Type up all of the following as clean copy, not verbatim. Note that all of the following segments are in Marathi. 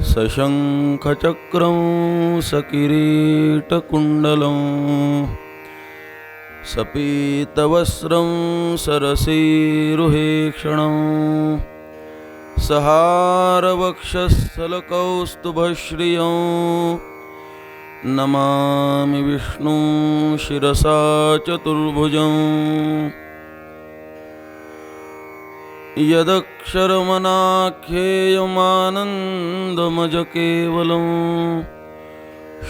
सशंखचक्रं सकिरीटकुण्डलं सपीतवस्त्रं सरसीरुहेक्षणं सहारवक्षस्थलकौस्तुभश्रियं नमामि विष्णुं शिरसा चतुर्भुजं यदक्षरमनाख्येयमानन्दमजकेवलं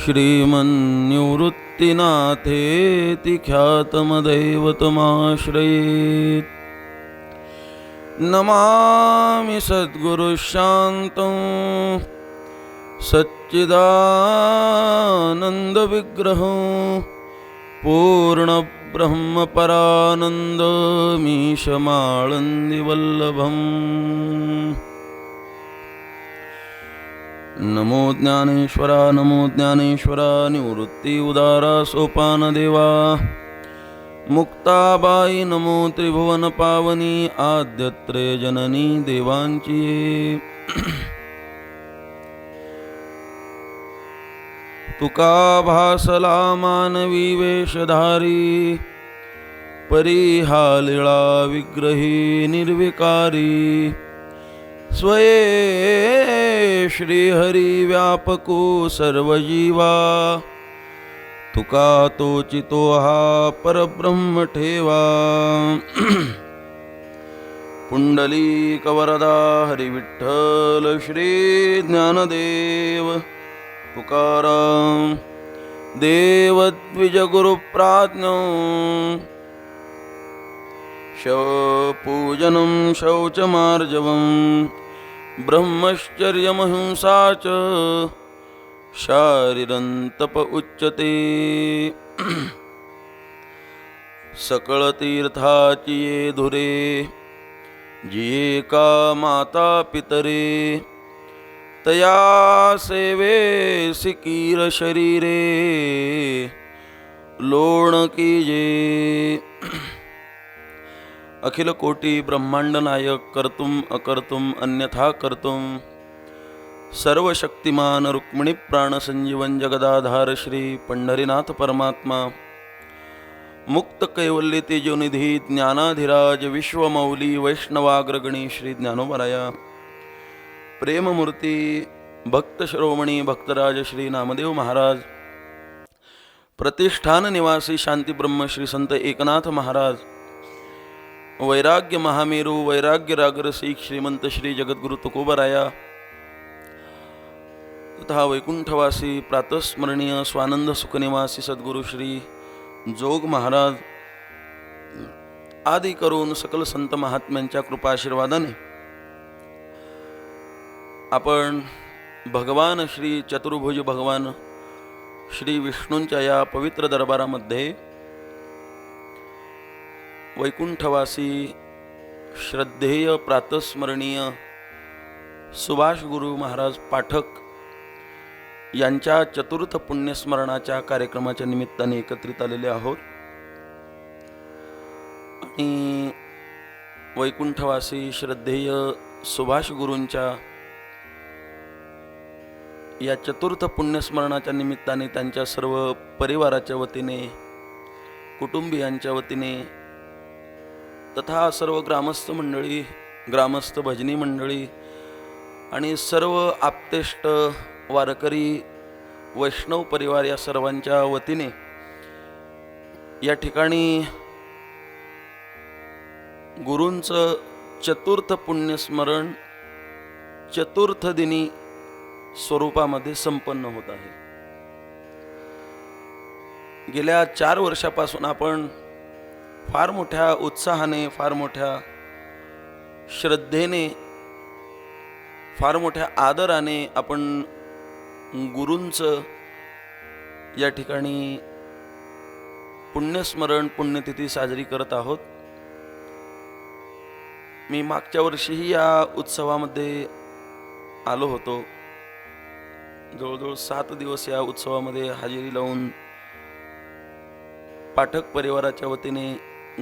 श्रीमन्निवृत्तिनाथेति ख्यातमदैवतमाश्रयेत्। नमामि सद्गुरुशान्तं सच्चिदानन्दविग्रहं पूर्णब्रह्मपरानन्दमीशमाळन्दिवल्लभम्। नमो ज्ञानेश्वरा नमो ज्ञानेश्वरा निवृत्ति उदारा सोपानदेवा मुक्ताबाई नमो त्रिभुवन पावनी आद्यत्रे जननी देवांची तुका भासला मानवी वेशधारी परिहा लीळा विग्रही निर्विकारी स्वये श्रीहरी व्यापको सर्वजीवा तुका तोचितो हा परब्रह्म ठेवा। पुंडलीक वरदा हरी विठ्ठल श्री ज्ञानदेव तुकाराम देवद्विज गुरुप्राज्ञो शवपूजनं शौचमार्जवं ब्रह्मचर्यमहिंसा च शारीरन्तप उच्यते। सकळतीर्थाची ये धुरे जिये का माता पितरे तया सेवे सिकीर शरीरे लोण कीजे। अखिल कोटी ब्रह्मांड नायक कर्तुम अकर्तुम अन्यथा कर्तुम सर्वशक्तिमान रुक्मिणी प्राण संजीवन जगदाधार श्री पंढरीनाथ परमात्मा मुक्त कैवल्य तेजोनिधी ज्ञानाधिराज विश्वमौली वैष्णवाग्रगणी श्री ज्ञानोबराया प्रेममूर्ती भक्त शिरोमणी भक्तराज श्री नामदेव महाराज प्रतिष्ठान निवासी शांती ब्रह्म श्री संत एकनाथ महाराज वैराग्य महामेरू वैराग्य रागरसिक श्रीमंत श्री जगद्गुरु तुकोबराया तथा वैकुंठवासी प्रातस्मरणीय स्वानंद सुखनिवासी सद्गुरु श्री जोग महाराज आदि करून सकल संत महात्म्यांच्या कृपाशीर्वादाने आपण भगवान श्री चतुर्भुज भगवान श्री विष्णूंच्या या पवित्र दरबारामध्ये वैकुंठवासी श्रद्धेय प्रातस्मरणीय सुभाष गुरु महाराज पाठक यांच्या चतुर्थ पुण्यस्मरणाच्या कार्यक्रमाच्या निमित्ताने एकत्रित आलेले आहोत आणि वैकुंठवासी श्रद्धेय सुभाष गुरूंच्या या चतुर्थ पुण्यस्मरणाच्या निमित्ताने त्यांच्या सर्व परिवाराच्या वतीने कुटुंबियांच्या वतीने तथा सर्व ग्रामस्थ मंडळी ग्रामस्थ भजनी मंडळी आणि सर्व आप्तेष्ट वारकरी वैष्णव परिवार या सर्वांच्या वतीने या ठिकाणी गुरूंचं चतुर्थ पुण्यस्मरण चतुर्थ दिनी स्वरूपामध्ये संपन्न होत आहे। गेल्या 4 वर्षापासून आपण फार मोठ्या उत्साहाने फार मोठ्या श्रद्धेने फार मोठ्या आदराने आपण गुरूंचं या ठिकाणी पुण्यस्मरण पुण्यतिथी साजरी करत आहोत। मी मागच्या वर्षीही या उत्सवामध्ये आलो होतो। जवळजवळ 7 दिवस या उत्सवामध्ये हजेरी लावून पाठक परिवाराच्या वतीने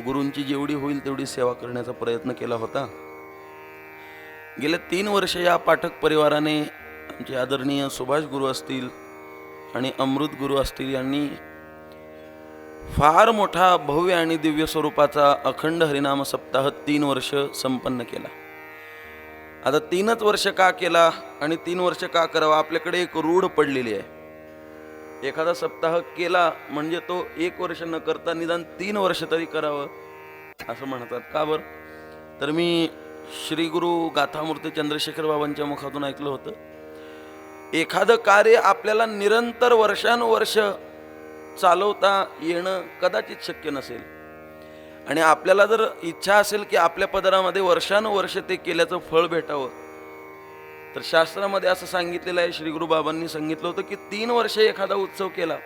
गुरूंची जेवढी होईल तेवढी सेवा करण्याचा प्रयत्न केला होता। गेल्या 3 वर्ष या पाठक परिवाराने आमचे आदरणीय सुभाष गुरु असतील आणि अमृत गुरु असतील यांनी फार मोठा भव्य आणि दिव्य स्वरूपाचा अखंड हरिनाम सप्ताह 3 वर्ष संपन्न केला. आता 3च वर्ष का केला आणि 3 वर्ष का करावा? आपल्याकडे एक रूढ पडलेली आहे. एखादा सप्ताह केला म्हणजे तो 1 वर्ष न करता निदान 3 वर्ष तरी करावं असं म्हणतात. का बरं? तर मी श्री गुरु गाथामूर्ती चंद्रशेखर बाबांच्या मुखातून ऐकलं होतं, एखादं कार्य आपल्याला निरंतर वर्षानुवर्ष चालवता येणं कदाचित शक्य नसेल आणि आपल्याला जर इच्छा असेल की आपल्या पदरामध्ये वर्षानुवर्ष ते केल्याचं फळ भेटावं, तर शास्त्रामध्ये असं सांगितलेलं आहे, श्री गुरु बाबांनी सांगितलं होतं की 3 वर्ष एखादा उत्सव केला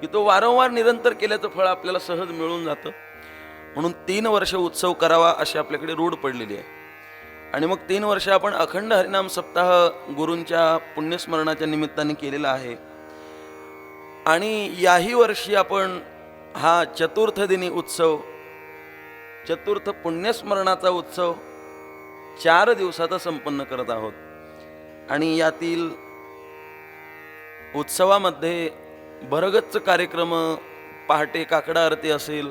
की तो वारंवार निरंतर केल्याचं फळ आपल्याला सहज मिळून जातं. म्हणून 3 वर्ष उत्सव करावा अशी आपल्याकडे रूढ पडलेली आहे. आणि मग 3 वर्ष आपण अखंड हरिनाम सप्ताह गुरूंच्या पुण्यस्मरणाच्या निमित्ताने केलेला आहे. आणि याही वर्षी आपण हा चतुर्थ दिनी उत्सव, चतुर्थ पुण्यस्मरणाचा उत्सव 4 दिवसाचा संपन्न करत आहोत. आणि यातील उत्सवामध्ये भरगच्च कार्यक्रम, पहाटे काकडा आरती असेल,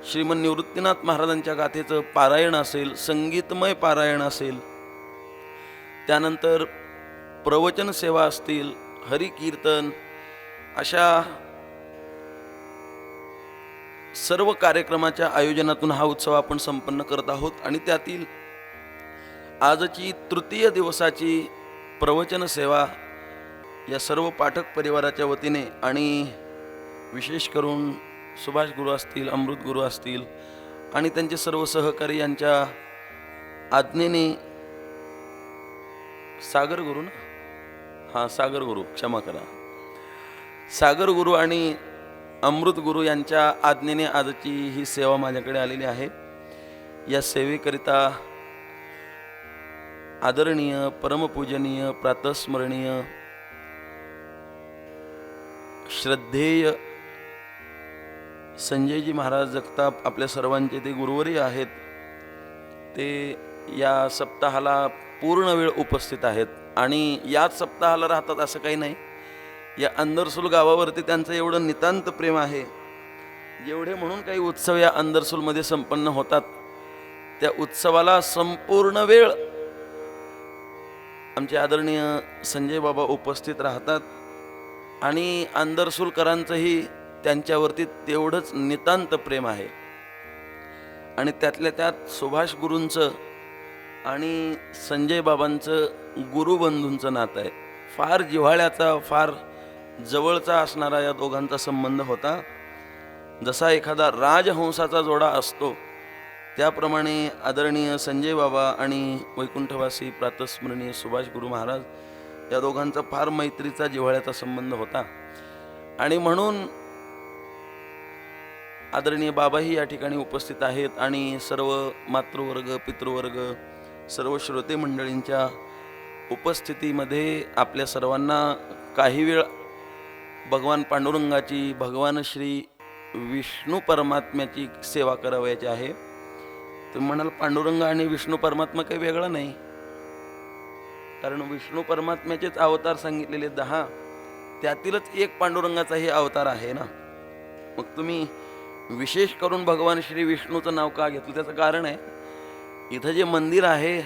श्रीमन निवृत्तीनाथ महाराजांच्या गाथेचं पारायण असेल, संगीतमय पारायण असेल, त्यानंतर प्रवचन सेवा असतील, हरिकीर्तन, अशा सर्व कार्यक्रमाच्या आयोजनातून हा उत्सव आपण संपन्न करत आहोत. आणि त्यातील आजची तृतीय दिवसाची प्रवचन सेवा या सर्व पाठक परिवाराच्या वतीने आणि विशेष करून सुभाष गुरु असतील, अमृत गुरु असतील आणि त्यांचे सर्व सहकारी यांच्या आज्ञेने, सागर गुरु ना, हां सागर गुरु, क्षमा करा, सागर गुरु आणि अमृत गुरु यांच्या आज्ञेने आजची ही सेवा माझ्याकडे आलेली आहे. या सेवेकरिता आदरणीय, परमपूजनीय, प्रातस्मरणीय, श्रद्धेय संजयजी महाराज जगताप आपल्या सर्वांचे ते गुरुवर्य आहेत. ते या सप्ताहाला पूर्ण वेळ उपस्थित आहेत आणि याच सप्ताहाला राहतात असं काही नाही. या अंदरसूल गावावरती त्यांचं एवढं नितांत प्रेम आहे, जेवढे म्हणून काही उत्सव या अंदरसूलमध्ये संपन्न होतात, त्या उत्सवाला संपूर्ण वेळ आमचे आदरणीय संजय बाबा उपस्थित राहतात. आणि अंदरसूलकरांचंही त्यांच्यावरती तेवढंच नितांत प्रेम आहे. आणि त्यातल्या त्यात सुभाष गुरूंचं आणि संजय बाबांचं गुरुबंधूंचं नातं आहे. फार जिव्हाळ्याचा, फार जवळचा असणारा या दोघांचा संबंध होता. जसा एखादा राजहंसाचा जोडा असतो त्याप्रमाणे आदरणीय संजय बाबा आणि वैकुंठवासी प्रातस्मरणीय सुभाष गुरु महाराज या दोघांचा फार मैत्रीचा, जिव्हाळ्याचा संबंध होता. आणि म्हणून आदरणीय बाबाही या ठिकाणी उपस्थित आहेत आणि सर्व मातृवर्ग, पितृवर्ग, सर्व श्रोते मंडळींच्या उपस्थितीमध्ये आपल्या सर्वांना काही वेळ भगवान पांडुरंगाची, भगवान श्री विष्णू परमात्म्याची सेवा करावयाची आहे. तुम्ही म्हणाल पांडुरंग आणि विष्णू परमात्मा काही वेगळा नाही, कारण विष्णू परमात्म्याचेच अवतार सांगितलेले 10, त्यातीलच एक पांडुरंगाचाही अवतार आहे ना. मग तुम्ही विशेष करून भगवान श्री विष्णूचं नाव का घेतलं? त्याचं कारण आहे, इथं जे मंदिर आहे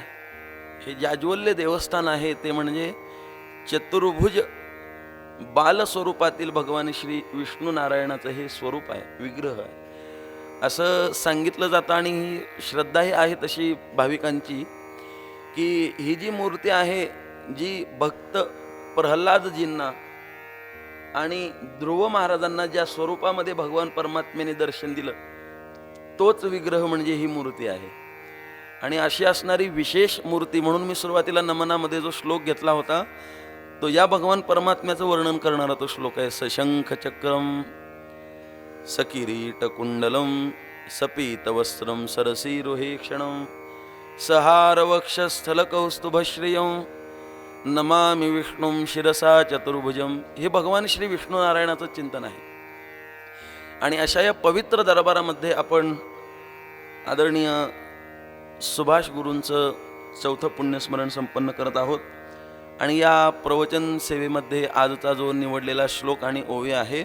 हे जाज्वल्य देवस्थान आहे, ते म्हणजे चतुर्भुज बालस्वरूपातील भगवान श्री विष्णू नारायणाचं हे स्वरूप आहे, विग्रह आहे असं सांगितलं जातं. आणि ही श्रद्धाही आहे तशी भाविकांची की ही जी मूर्ती आहे, जी भक्त प्रल्हादजींना आणि ध्रुव महाराजांना ज्या स्वरूपामध्ये भगवान परमात्म्याने दर्शन दिलं, तोच विग्रह म्हणजे ही मूर्ती आहे. आणि अशी असणारी विशेष मूर्ती, म्हणून मी सुरुवातीला नमनामध्ये जो श्लोक घेतला होता तो या भगवान परमात्म्याचं वर्णन करणारा तो श्लोक आहे. सशंख चक्रम सकिरीट कुंडलम सपीतवस्त्रम सरसीरुहेक्षणम सहार वक्षस्थल कौस्तुभश्रियम नमामि विष्णुं शिरसा चतुर्भुजम. हे भगवान श्री विष्णू नारायणाचं चिंतन आहे. आणि अशा या पवित्र दरबारामध्ये आपण आदरणीय सुभाष गुरूंचं 4थं पुण्यस्मरण संपन्न करत आहोत. आणि या प्रवचन सेवेमध्ये आजचा जो निवडलेला श्लोक आणि ओवी आहे,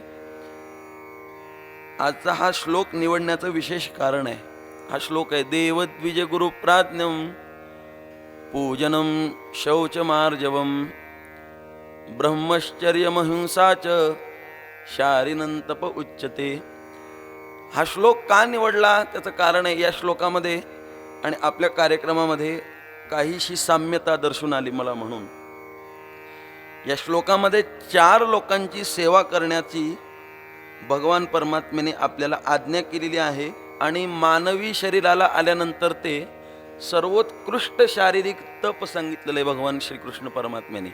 आजचा हा श्लोक निवडण्याचं विशेष कारण आहे. हा श्लोक आहे, देवद्विज गुरु प्राज्ञम पूजनम शौचमार्जवम ब्रह्मचर्यमहिंसा च शारीनंतप उच्यते. हा श्लोक का निवडला त्याचं कारण आहे या श्लोकामध्ये आणि आपल्या कार्यक्रमामध्ये काहीशी साम्यता दर्शून आली मला. म्हणून या श्लोकामध्ये 4 लोकांची सेवा करण्याची भगवान परमात्म्याने आपल्याला आज्ञा केलेली आहे आणि मानवी शरीराला आल्यानंतर ते सर्वोत्कृष्ट शारीरिक तप सांगितलेलं आहे भगवान श्रीकृष्ण परमात्म्याने.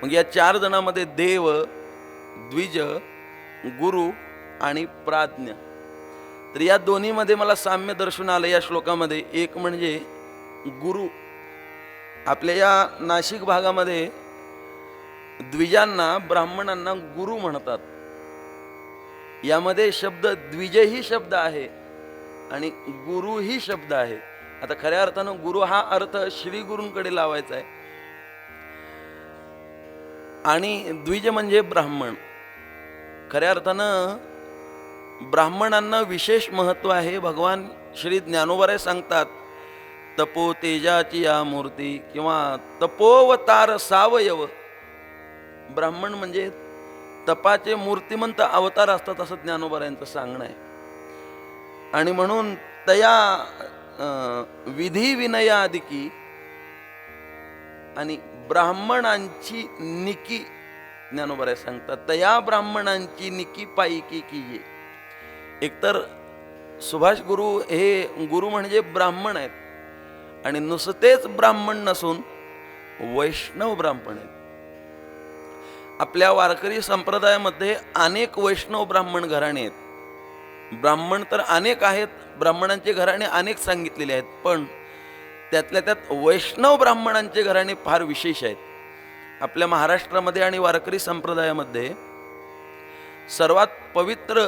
मग या 4 जणांमध्ये देव, द्विज, गुरु आणि प्राज्ञ, तर या दोन्हीमध्ये मला साम्य दर्शून आलं या श्लोकामध्ये. एक म्हणजे गुरु. आपल्या या नाशिक भागामध्ये द्विजांना, ब्राह्मणांना गुरु म्हणतात. यामध्ये शब्द द्विज ही शब्द आहे आणि गुरु ही शब्द आहे. आता खऱ्या अर्थानं गुरु हा अर्थ श्री गुरूंकडे लावायचा आहे आणि द्विज म्हणजे ब्राह्मण. खऱ्या अर्थानं ब्राह्मणांना विशेष महत्व आहे. भगवान श्री ज्ञानोबराय सांगतात, तपो तेजाची या मूर्ती किंवा तपोवतार सावयव. ब्राह्मण म्हणजे तपाचे मूर्तिमंत अवतार असतात असं ज्ञानोबरायांचं सांगणं आहे. आणि म्हणून तया विधी विनयादिकी आणि ब्राह्मणांची निकी, ज्ञानोबराय सांगतात, तया ब्राह्मणांची निकी पायकी कीये. एकतर सुभाष गुरु हे गुरु म्हणजे ब्राह्मण आहेत आणि नुसतेच ब्राह्मण नसून वैष्णव ब्राह्मण आहेत. आपल्या वारकरी संप्रदायामध्ये अनेक वैष्णव ब्राह्मण घराणे आहेत. ब्राह्मण तर अनेक आहेत, ब्राह्मणांचे घराणे अनेक सांगितलेले आहेत, पण त्यातल्या त्यात वैष्णव ब्राह्मणांचे घराणे फार विशेष आहेत. आपल्या महाराष्ट्रामध्ये आणि वारकरी संप्रदायामध्ये सर्वात पवित्र,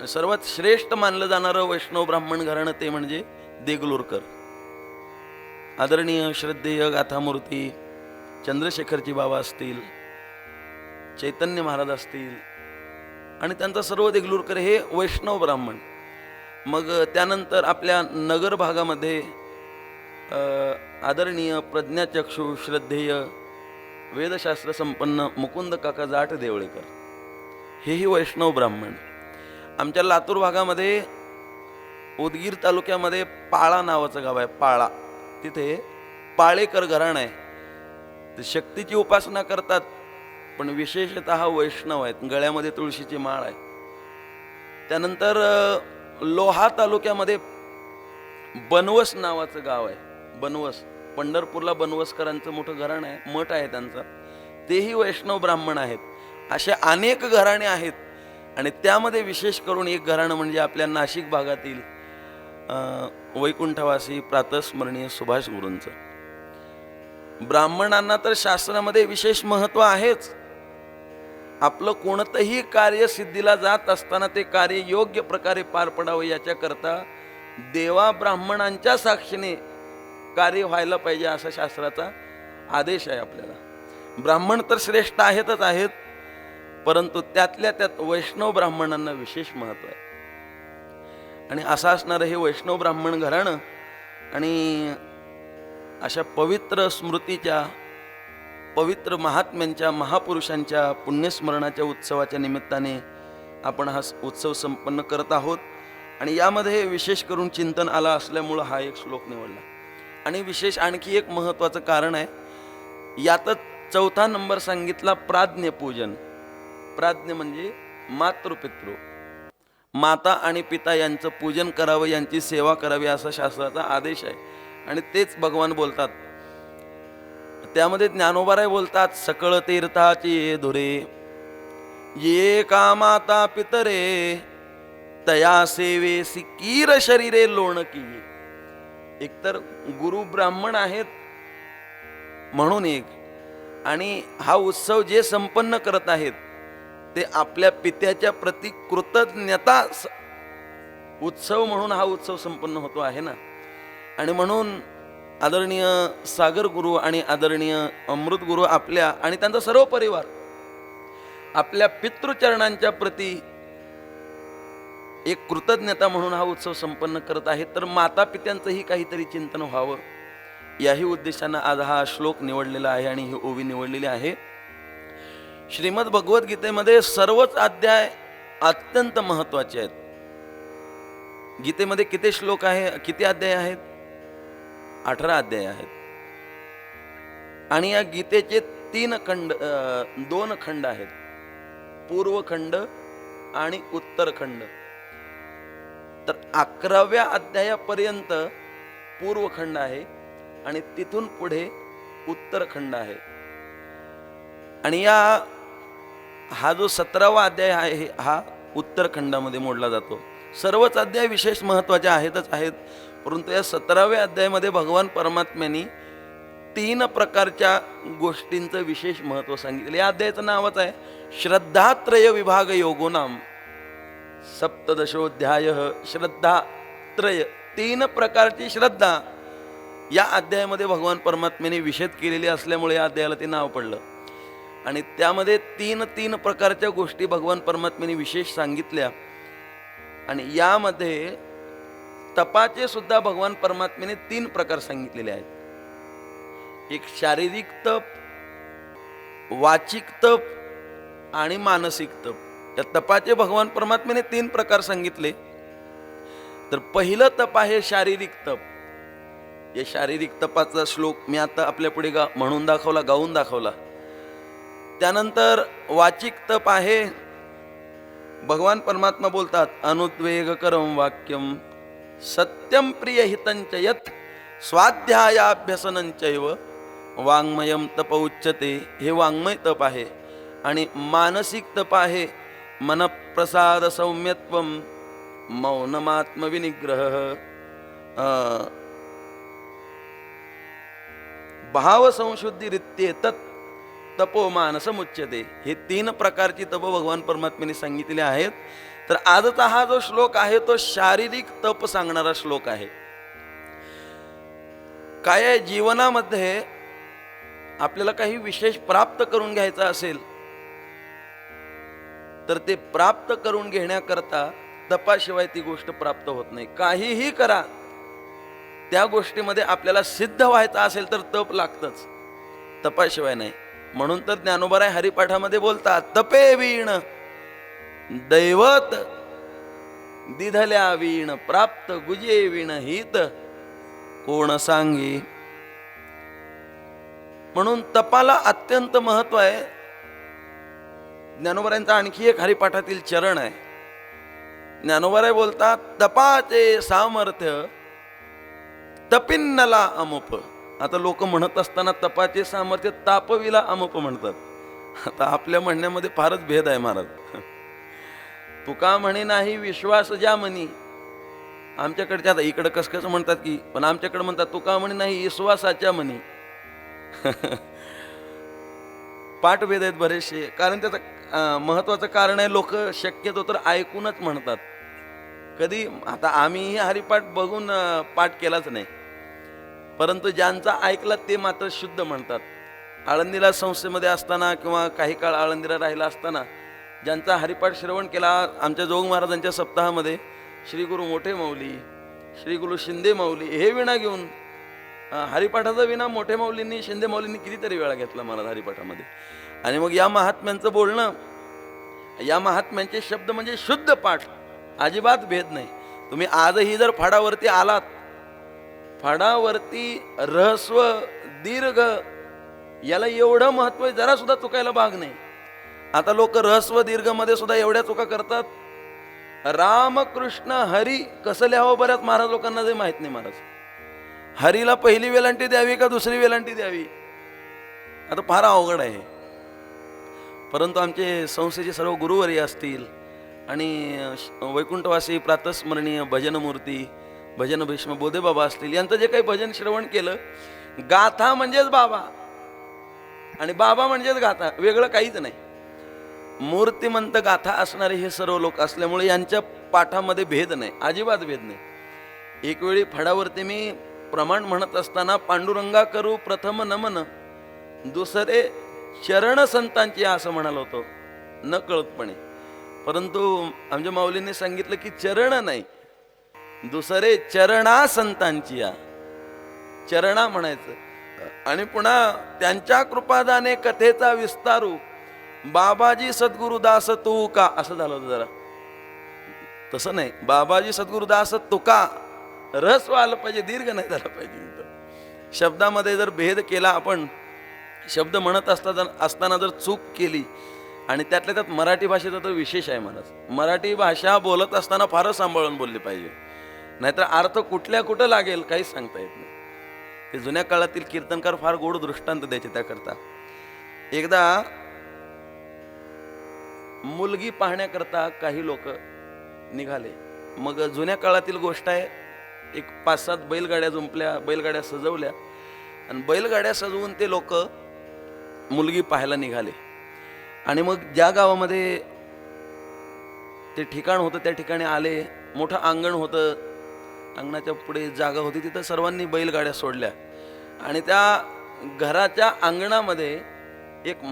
सर्वात श्रेष्ठ मानलं जाणारं वैष्णव ब्राह्मण घराणं ते म्हणजे देगलूरकर. आदरणीय श्रद्धेय गाथामूर्ती चंद्रशेखरजी बाबा असतील, चैतन्य महाराज असतील आणि त्यांचा सर्व देगलूरकर हे वैष्णव ब्राह्मण. मग त्यानंतर आपल्या नगर भागामध्ये आदरणीय प्रज्ञाचक्षु श्रद्धेय वेदशास्त्र संपन्न मुकुंद काका जाट देवळेकर हेही वैष्णव ब्राह्मण. आमच्या लातूर भागामध्ये उदगीर तालुक्यामध्ये पाळा नावाचं गाव आहे. पाळा, तिथे पाळेकर घराणं आहे. ते शक्तीची उपासना करतात, पण विशेषतः वैष्णव आहेत. गळ्यामध्ये तुळशीची माळ आहे. त्यानंतर लोहा तालुक्यामध्ये बनवस नावाचं गाव आहे. बनवस, पंढरपूरला बनवसकरांचं मोठं घराणं आहे, मठ आहे त्यांचा, तेही वैष्णव ब्राह्मण आहेत. असे अनेक घराणे आहेत आणि त्यामध्ये विशेष करून एक घराणं म्हणजे आपल्या नाशिक भागातील वैकुंठवासी प्रातस्मरणीय सुभाष गुरूंचं. ब्राह्मणांना तर शास्त्रामध्ये विशेष महत्व आहेच. आपलं कोणतंही कार्य सिद्धीला जात असताना ते कार्य योग्य प्रकारे पार पडावं याच्याकरता देवा ब्राह्मणांच्या साक्षीने कार्य व्हायला पाहिजे असा शास्त्राचा आदेश आहे आपल्याला. ब्राह्मण तर श्रेष्ठ आहेतच आहेत, परंतु त्यातल्या त्यात वैष्णव ब्राह्मणांना विशेष महत्व आहे. आणि असं असणारं हे वैष्णव ब्राह्मण घराणं आणि अशा पवित्र स्मृतीच्या, पवित्र महात्म्यांच्या, महापुरुषांच्या पुण्यस्मरणाच्या उत्सवाच्या निमित्ताने आपण हा उत्सव संपन्न करत आहोत. आणि यामध्ये विशेष करून चिंतन आला असल्यामुळं हा एक श्लोक निवडला. आणि विशेष आणखी एक महत्त्वाचं कारण आहे, यातच 4था नंबर सांगितला प्राज्ञपूजन. प्राज्ञ म्हणजे मातृपितृ, माता आणि पिता यांचं पूजन करावं, यांची सेवा करावी असा शास्त्राचा आदेश आहे. आणि तेच भगवान बोलतात. त्यामध्ये ज्ञानोबाराय बोलतात, सकळ तीर्थाची धुरे ये का माता पितरे तया सेवे सिकीर शरीरे लोणकी. एकतर गुरु ब्राह्मण आहेत म्हणून एक, आणि हा उत्सव जे संपन्न करत आहेत ते आपल्या पित्याच्या प्रति कृतज्ञता उत्सव म्हणून हा उत्सव संपन्न होतो आहे ना. आणि म्हणून आदरणीय सागर गुरु आणि आदरणीय अमृत गुरु आपल्या आणि त्यांचा सर्व परिवार आपल्या पितृचरणांच्या प्रती एक कृतज्ञता म्हणून हा उत्सव संपन्न करत आहे. तर माता पित्यांचंही काहीतरी चिंतन व्हावं याही उद्देशानं आज हा श्लोक निवडलेला आहे आणि ही ओवी निवडलेली आहे. श्रीमद भगवद्गीतेमध्ये सर्वच अध्याय अत्यंत महत्वाचे आहेत. गीतेमध्ये किती श्लोक आहे, किती अध्याय आहेत? 18 अध्याय आहेत. आणि या गीतेचे 2 खंड आहेत, पूर्वखंड आणि उत्तरखंड. तर 11व्या अध्यायापर्यंत पूर्वखंड आहे आणि तिथून पुढे उत्तरखंड आहे. आणि हा जो 17वा अध्याय आहे हा उत्तरखंडामध्ये मोडला जातो. सर्वच अध्याय विशेष महत्त्वाचे आहेतच आहेत, परंतु या 17व्या अध्यायामध्ये भगवान परमात्म्यांनी 3 प्रकारच्या गोष्टींचं विशेष महत्त्व सांगितलं. या अध्यायाचं नावच आहे श्रद्धात्रय विभाग योगो नाम. सप्तदशोध्याय श्रद्धात्रय. 3 प्रकारची श्रद्धा या अध्यायामध्ये भगवान परमात्म्याने विशेष केलेली असल्यामुळे या अध्यायाला ते नाव पडलं. आणि त्यामध्ये 3 प्रकारच्या गोष्टी भगवान परमात्म्याने विशेष सांगितल्या. आणि यामध्ये तपाचे सुद्धा भगवान परमात्म्याने 3 प्रकार सांगितलेले आहेत. एक शारीरिक तप, वाचिक तप आणि मानसिक तप. या तपाचे भगवान परमात्म्याने 3 प्रकार सांगितले. तर पहिलं तप आहे शारीरिक तप. या शारीरिक तपाचा श्लोक मी आता आपल्या पुढे म्हणून दाखवला, गाऊन दाखवला. त्यानंतर वाचिक तप आहे. भगवान परमात्मा बोलतात अनुद्वेगकरं वाक्यम सत्यम प्रिय हितंच यत् स्वाध्यायाभ्यसनंचैव वाङ्मयं तप उच्यते. हे वाङ्मय तप आहे. आणि मानसिक तप आहे मनप्रसाद सौम्यत्वम मौनमात्मविनिग्रह भाव संशुद्धिरित्येतत् तपो मानसमुच्यते. हे 3 प्रकारची तप भगवान परमात्म्याने सांगितले आहेत. तर आजचा हा जो श्लोक आहे तो शारीरिक तप सांगणारा श्लोक आहे. काय आहे, जीवनामध्ये आपल्याला काही विशेष प्राप्त करून घ्यायचं असेल तर ते प्राप्त करून घेण्याकरता तपाशिवाय ती गोष्ट प्राप्त होत नाही. काहीही करा, त्या गोष्टीमध्ये आपल्याला सिद्ध व्हायचं असेल तर तप लागतंच, तपाशिवाय नाही. म्हणून तर ज्ञानोबा हरिपाठामध्ये बोलतात तपे वीण दैवत दिधल्या वीण प्राप्त गुजे वीण हित कोण सांगी. म्हणून तपाला अत्यंत महत्व आहे. ज्ञानोबारायांचा आणखी एक हरिपाठातील चरण आहे. ज्ञानोबाराय बोलतात तपाचे सामर्थ्य तपिन्नला अमुप. आता लोक म्हणत असताना तपाचे सामर्थ्य तापविला अमुप म्हणतात. आता आपल्या म्हणण्यामध्ये फारच भेद आहे महाराज. तुका म्हणे नाही विश्वास ज्या म्हणी. आमच्याकडच्या आता इकडं कसं म्हणतात की, पण आमच्याकडे म्हणतात तुका म्हणे नाही विश्वासाच्या म्हणी. पाठभेद आहेत बरेचसे. कारण त्याचं महत्वाचं कारण आहे लोक शक्यतो तर ऐकूनच म्हणतात. कधी आता आम्हीही हरिपाठ बघून पाठ केलाच नाही, परंतु ज्यांचा ऐकला ते मात्र शुद्ध म्हणतात. आळंदीला संस्थेमध्ये असताना किंवा काही काळ आळंदीला राहिला असताना ज्यांचा हरिपाठ श्रवण केला, आमच्या जोग महाराजांच्या सप्ताहामध्ये श्री गुरु मोठे मौली, श्री गुरु शिंदे मौली हे विणा घेऊन हरिपाठाचा विणा मोठे मौलींनी, शिंदे मौलींनी कितीतरी वेळा घेतला महाराज हरिपाठामध्ये. आणि मग या महात्म्यांचं बोलणं, या महात्म्यांचे शब्द म्हणजे शुद्ध पाठ, अजिबात भेद नाही. तुम्ही आजही जर फडावरती आलात, फडावरती रहस्व दीर्घ याला एवढं महत्व आहे, जरा सुद्धा चुकायला भाग नाही. आता लोक रहस्व दीर्घ मध्ये सुद्धा एवढ्या चुका करतात. रामकृष्ण हरी कसं लिहावं बऱ्याच महाराज लोकांना जे माहित नाही. महाराज हरीला पहिली वेलांटी द्यावी का दुसरी वेलांटी द्यावी, आता फार अवघड आहे. परंतु आमचे संस्थेचे सर्व गुरुवर्य असतील आणि वैकुंठवासी प्रातस्मरणीय भजनमूर्ती भजन भीष्म बोधे बाबा असतील, यांचं जे काही भजन श्रवण केलं, गाथा म्हणजेच बाबा आणि बाबा म्हणजेच गाथा, वेगळं काहीच नाही. मूर्तिमंत गाथा असणारे हे सर्व लोक असल्यामुळे यांच्या पाठामध्ये भेद नाही, अजिबात भेद नाही. एक वेळी फडावरती मी प्रमाण म्हणत असताना पांडुरंगा करू प्रथम नमन, दुसरे चरण संतांची असं म्हणाल होतो न कळतपणे. परंतु आमच्या माऊलींनी सांगितलं की चरण नाही, दुसरे चरणा संतांची या, चरणा म्हणायचं. आणि पुन्हा त्यांच्या कृपादाने कथेचा विस्तारू, बाबाजी सद्गुरुदास तू का, असं झालं होतं जरा. तसं नाही, बाबाजी सद्गुरुदास तुका, रस आलं पाहिजे, दीर्घ नाही झाला पाहिजे. शब्दामध्ये जर भेद केला, आपण शब्द म्हणत असताना जर चूक केली, आणि त्यातल्या त्यात मराठी भाषेचा तर विशेष आहे म्हणत. मराठी भाषा बोलत असताना फारच सांभाळून बोलली पाहिजे, नाहीतर अर्थ कुठल्या कुठं लागेल काहीच सांगता येत नाही. ते जुन्या काळातील कीर्तनकार फार गोड दृष्टांत द्यायचे त्याकरता. एकदा मुलगी पाहण्याकरता काही लोक निघाले. मग जुन्या काळातील गोष्ट आहे, एक 5-7 बैलगाड्या जुंपल्या, बैलगाड्या सजवल्या, आणि बैलगाड्या सजवून ते लोक मुलगी पाहायला निघाले. आणि मग ज्या गावामध्ये ते ठिकाण होतं त्या ठिकाणी आले. मोठं अंगण होतं, अंगणाच्या पुढे जागा होती, तिथं सर्वांनी बैलगाड्या सोडल्या. आणि त्या घराच्या अंगणामध्ये एक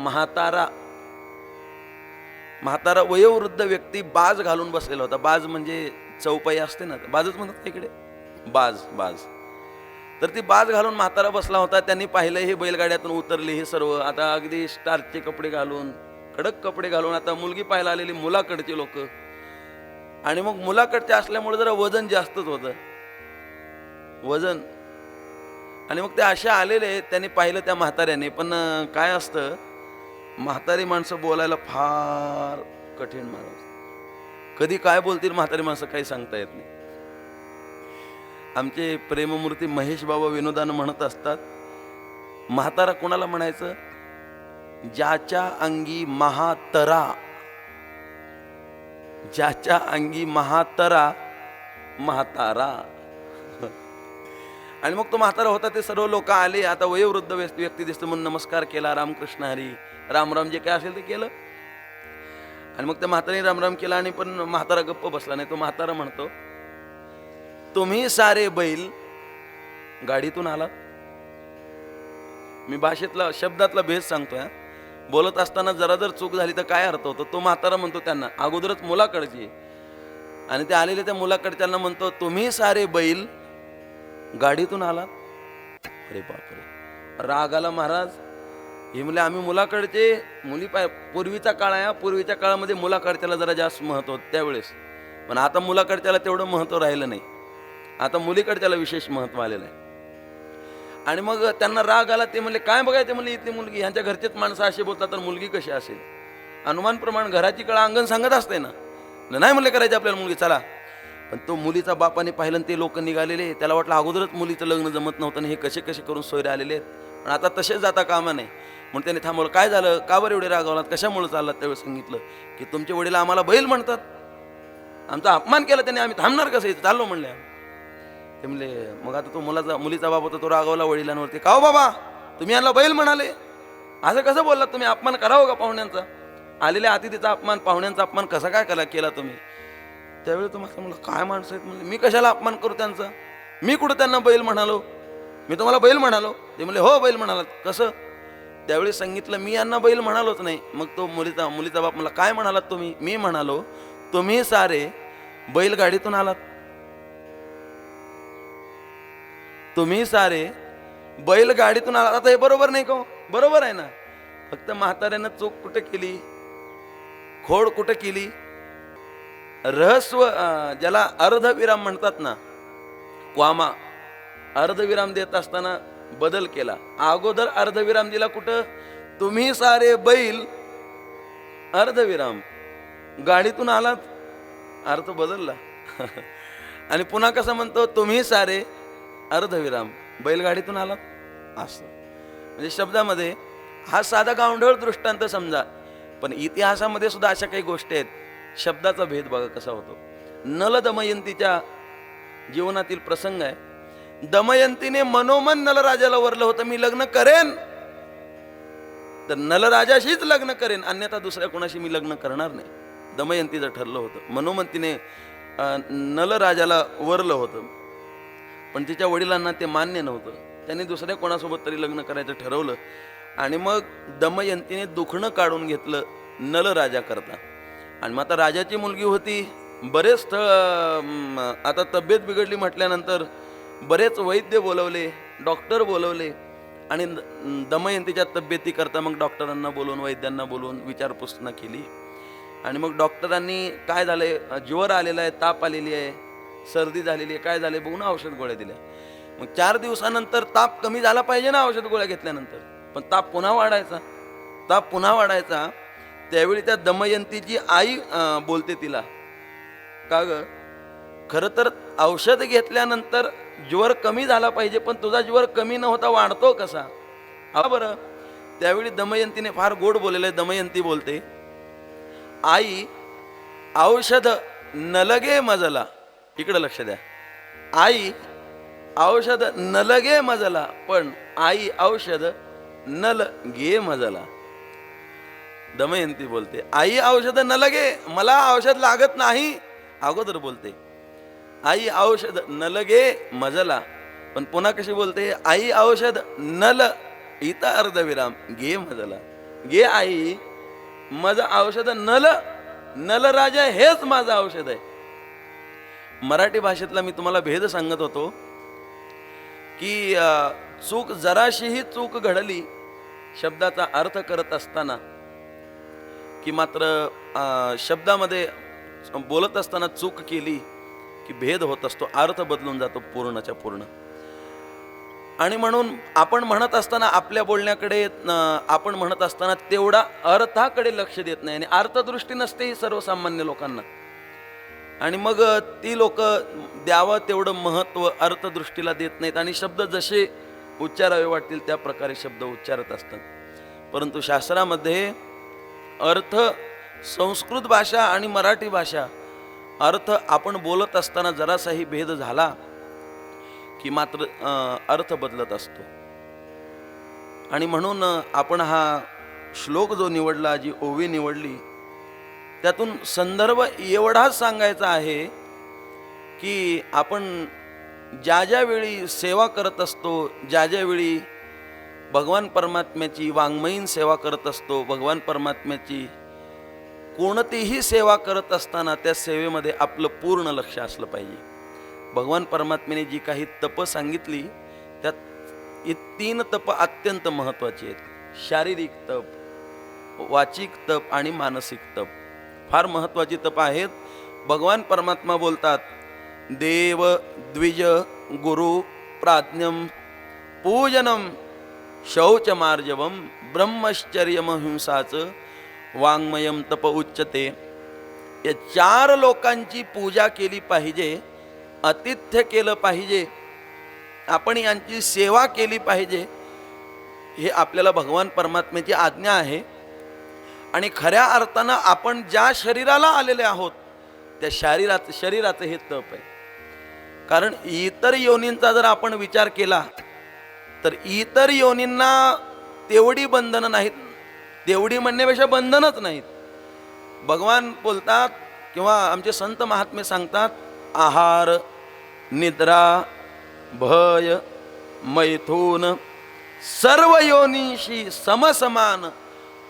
म्हातारा वयोवृद्ध व्यक्ती बाज घालून बसलेला होता. बाज म्हणजे चौपाई असते ना, बाजच म्हणतात इकडे, बाज. तर ती बाज घालून म्हातारा बसला होता. त्यांनी पाहिलं हे बैलगाड्यातून उतरले हे सर्व, आता अगदी स्टारचे कपडे घालून, कडक कपडे घालून, आता मुलगी पाहायला आलेली मुलाकडचे लोक. आणि मग मुलाकडचे असल्यामुळे जरा वजन जास्तच होतं, वजन. आणि मग ते असे आलेले, त्यांनी पाहिलं त्या म्हाताऱ्याने. पण काय असतं, म्हातारी माणसं बोलायला फार कठीण माणूस, कधी काय बोलतील म्हातारी माणसं काही सांगता येत नाही. आमचे प्रेममूर्ती महेश बाबा विनोदानं म्हणत असतात, म्हातारा कोणाला म्हणायचं, ज्याच्या अंगी महातरा, ज्याच्या अंगी महातरा म्हातारा. आणि मग तो म्हातारा होता, ते सर्व लोक आले. आता वयोवृद्ध व्यक्ती दिसते म्हणून नमस्कार केला, रामकृष्ण हरी, राम जे काय असेल ते केलं. आणि मग त्या म्हातारीने राम केला. आणि पण म्हातारा गप्प बसला नाही. तो म्हातारा म्हणतो, तुम्ही सारे बैल गाडीतून आलात. मी भाषेतला शब्दातला भेद सांगतोय, बोलत असताना जरा जर चूक झाली तर काय अर्थ होतो. तो म्हातारा म्हणतो त्यांना, अगोदरच मुलाकडची, आणि ते आलेले त्या मुलाकडच्यांना म्हणतो, तुम्ही सारे बैल गाडीतून आलात. अरे बापरे, राग आला महाराज. हे म्हणले आम्ही मुलाकडचे, मुली पूर्वीचा काळ आहे, पूर्वीच्या काळामध्ये मुलाकडच्याला जरा जास्त महत्व होतं त्यावेळेस. पण आता मुलाकडच्याला तेवढं महत्व राहिलं नाही, आता मुलीकडच्याला विशेष महत्व आलेलं आहे. आणि मग त्यांना राग आला. ते म्हणले काय बघाय, ते म्हणले इथली मुलगी, ह्यांच्या घरचेच माणसं असे बोलतात तर मुलगी कशी असेल. अनुमान प्रमाण घराची कळा अंगण सांगत असते ना. नाही म्हणले करायचे आपल्याला मुलगी, चला. पण तो मुलीचा बापाने पाहिलं, ते लोक निघालेले. त्याला वाटलं अगोदरच मुलीचं लग्न जमत नव्हतं आणि हे कसे करून सोयरे आलेले आहेत, पण आता तसेच जाता कामा नाही. म्हणून त्याने थांबवलं. काय झालं, का बरं एवढे रागावलात, कशामुळे चाललात. त्यावेळेस सांगितलं की तुमचे वडील आम्हाला बैल म्हणतात, आमचा अपमान केला त्याने, आम्ही थांबणार कसं, इथं चाललो म्हणले. ते म्हणले मग आता तो मुलीचा बाप होता, तो रागावला वडिलांवरती. का हो बाबा, तुम्ही यांना बैल म्हणाले, असं कसं बोललात तुम्ही, अपमान करावं का पाहुण्यांचा, आलेल्या अतिथीचा अपमान, पाहुण्यांचा अपमान कसा काय केला तुम्ही. त्यावेळी तुम्हाला म्हणलं काय माणसं आहेत, म्हणले मी कशाला अपमान करू त्यांचा, मी कुठं त्यांना बैल म्हणालो, मी तुम्हाला बैल म्हणालो. ते म्हणले हो बैल म्हणालात, कसं. त्यावेळी सांगितलं मी यांना बैल म्हणालोच नाही. मग तो मुलीचा बाप मला काय म्हणालात तुम्ही. मी म्हणालो तुम्ही सारे बैलगाडीतून आलात, तुम्ही सारे बैलगाडीतून आलात. आता हे बरोबर नाही का, बरोबर आहे ना. फक्त म्हाताऱ्यानं चूक कुठं केली, खोड कुठं केली, रहस्व ज्याला अर्धविराम म्हणतात ना, क्वामा, अर्धविराम देत असताना बदल केला. अगोदर अर्धविराम दिला कुठं, तुम्ही सारे बैल, अर्धविराम, गाडीतून आलात, अर्थ बदलला. आणि पुन्हा कसं म्हणतो, तुम्ही सारे अर्धविराम, बैलगाडीतून आलात, असं. म्हणजे शब्दामध्ये हा साधा गावंढळ दृष्टांत समजा, पण इतिहासामध्ये सुद्धा अशा काही गोष्टी आहेत. शब्दाचा भेद बघा कसा होतो. नल दमयंतीच्या जीवनातील प्रसंग आहे. दमयंतीने मनोमन नलराजाला वरलं होतं, मी लग्न करेन तर नलराजाशीच लग्न करेन, अन्यथा दुसऱ्या कोणाशी मी लग्न करणार नाही. दमयंतीचं ठरलं होतं. मनोमन तिने नलराजाला वरलं होतं. पण तिच्या वडिलांना ते मान्य नव्हतं. त्यांनी दुसऱ्या कोणासोबत तरी लग्न करायचं ठरवलं आणि मग दमयंतीने दुखणं काढून घेतलं नल राजा करता. आणि मग आता राजाची मुलगी होती, बरेच स्थळ आता तब्येत बिघडली म्हटल्यानंतर बरेच वैद्य बोलवले, डॉक्टर बोलवले आणि दमयंतीच्या तब्येतीकरता मग डॉक्टरांना बोलवून वैद्यांना बोलवून विचारपूस केली. आणि मग डॉक्टरांनी काय झालंय, ज्वर आलेला आहे, ताप आलेली आहे, सर्दी झालेली आहे, काय झालंय बघून औषध गोळ्या दिल्या. मग 4 दिवसानंतर ताप कमी झाला पाहिजे ना औषध गोळ्या घेतल्यानंतर, पण ताप पुन्हा वाढायचा. त्यावेळी त्या दमयंतीची आई बोलते तिला, का ग, खरं तर औषध घेतल्यानंतर ज्वर कमी झाला पाहिजे, पण तुझा ज्वर कमी न होता वाढतो कसा? बरं. त्यावेळी दमयंतीने फार गोड बोललेलं आहे. दमयंती बोलते, आई औषध नलगे मजला. इकडं लक्ष द्या. आई औषध नलगे मजला, पण आई औषध नल गे मजला. दमयंती बोलते, आई औषध नलगे, मला औषध लागत नाही. अगोदर बोलते आई औषध नलगे मजला, पण पुन्हा कशी बोलते, आई औषध नल इथं अर्धविराम गे मजला. गे आई, माझं औषध नल राजा हेच माझं औषध आहे. मराठी भाषेतला मी तुम्हाला भेद सांगत होतो की जराशीही चूक घडली शब्दाचा अर्थ करत असताना, की मात्र शब्दामध्ये बोलत असताना चूक केली की भेद होत असतो, अर्थ बदलून जातो पूर्णच्या पूर्ण. आणि म्हणून आपण म्हणत असताना आपल्या बोलण्याकडे आपण म्हणत असताना तेवढा अर्थाकडे लक्ष देत नाही आणि अर्थदृष्टी नसते ही सर्वसामान्य लोकांना. आणि मग ती लोक द्यावं तेवढं महत्त्व अर्थदृष्टीला देत नाहीत आणि शब्द जसे उच्चारावे वाटतील त्या प्रकारे शब्द उच्चारत असतात. परंतु शास्त्रामध्ये अर्थ, संस्कृत भाषा आणि मराठी भाषा, अर्थ आपण बोलत असताना जरासाही भेद झाला की मात्र अर्थ बदलत असतो. आणि म्हणून आपण हा श्लोक जो निवडला, जी ओवी निवडली, त्यातून संदर्भ एवढाच सांगायचा आहे की आपण ज्या ज्या वेळी सेवा करत असतो, ज्या ज्या वेळी भगवान परमात्म्याची वाङ्मयीन सेवा करत असतो, भगवान परमात्म्याची कोणतीही सेवा करत असताना त्या सेवेमध्ये आपलं पूर्ण लक्ष असलं पाहिजे. भगवान परमात्म्याने जी काही तप सांगितली त्यात ही 3 तप अत्यंत महत्त्वाची आहेत. शारीरिक तप, वाचिक तप आणि मानसिक तप फार महत्त्वाची तप आहेत. भगवान परमात्मा बोलतात, देव द्विज गुरु प्राज्ञम पूजनम शौचमार्जवम ब्रह्मचर्यमहिंसाचं वाङ्मयम तप उच्चते. या 4 लोकांची पूजा केली पाहिजे, आतिथ्य केलं पाहिजे, आपण यांची सेवा केली पाहिजे. हे आपल्याला भगवान परमात्म्याची आज्ञा आहे. आणि खऱ्या अर्थानं आपण ज्या शरीराला आलेले आहोत त्या शरीराचं हे तप आहे. कारण इतर योनींचा जर आपण विचार केला तर इतर योनींना तेवढी बंधनं नाहीत, तेवढी म्हणण्यापेक्षा बंधनच नाहीत. भगवान बोलतात किंवा आमचे संत महात्मे सांगतात, आहार, निद्रा, भय, मैथून सर्व योनीशी समसमान,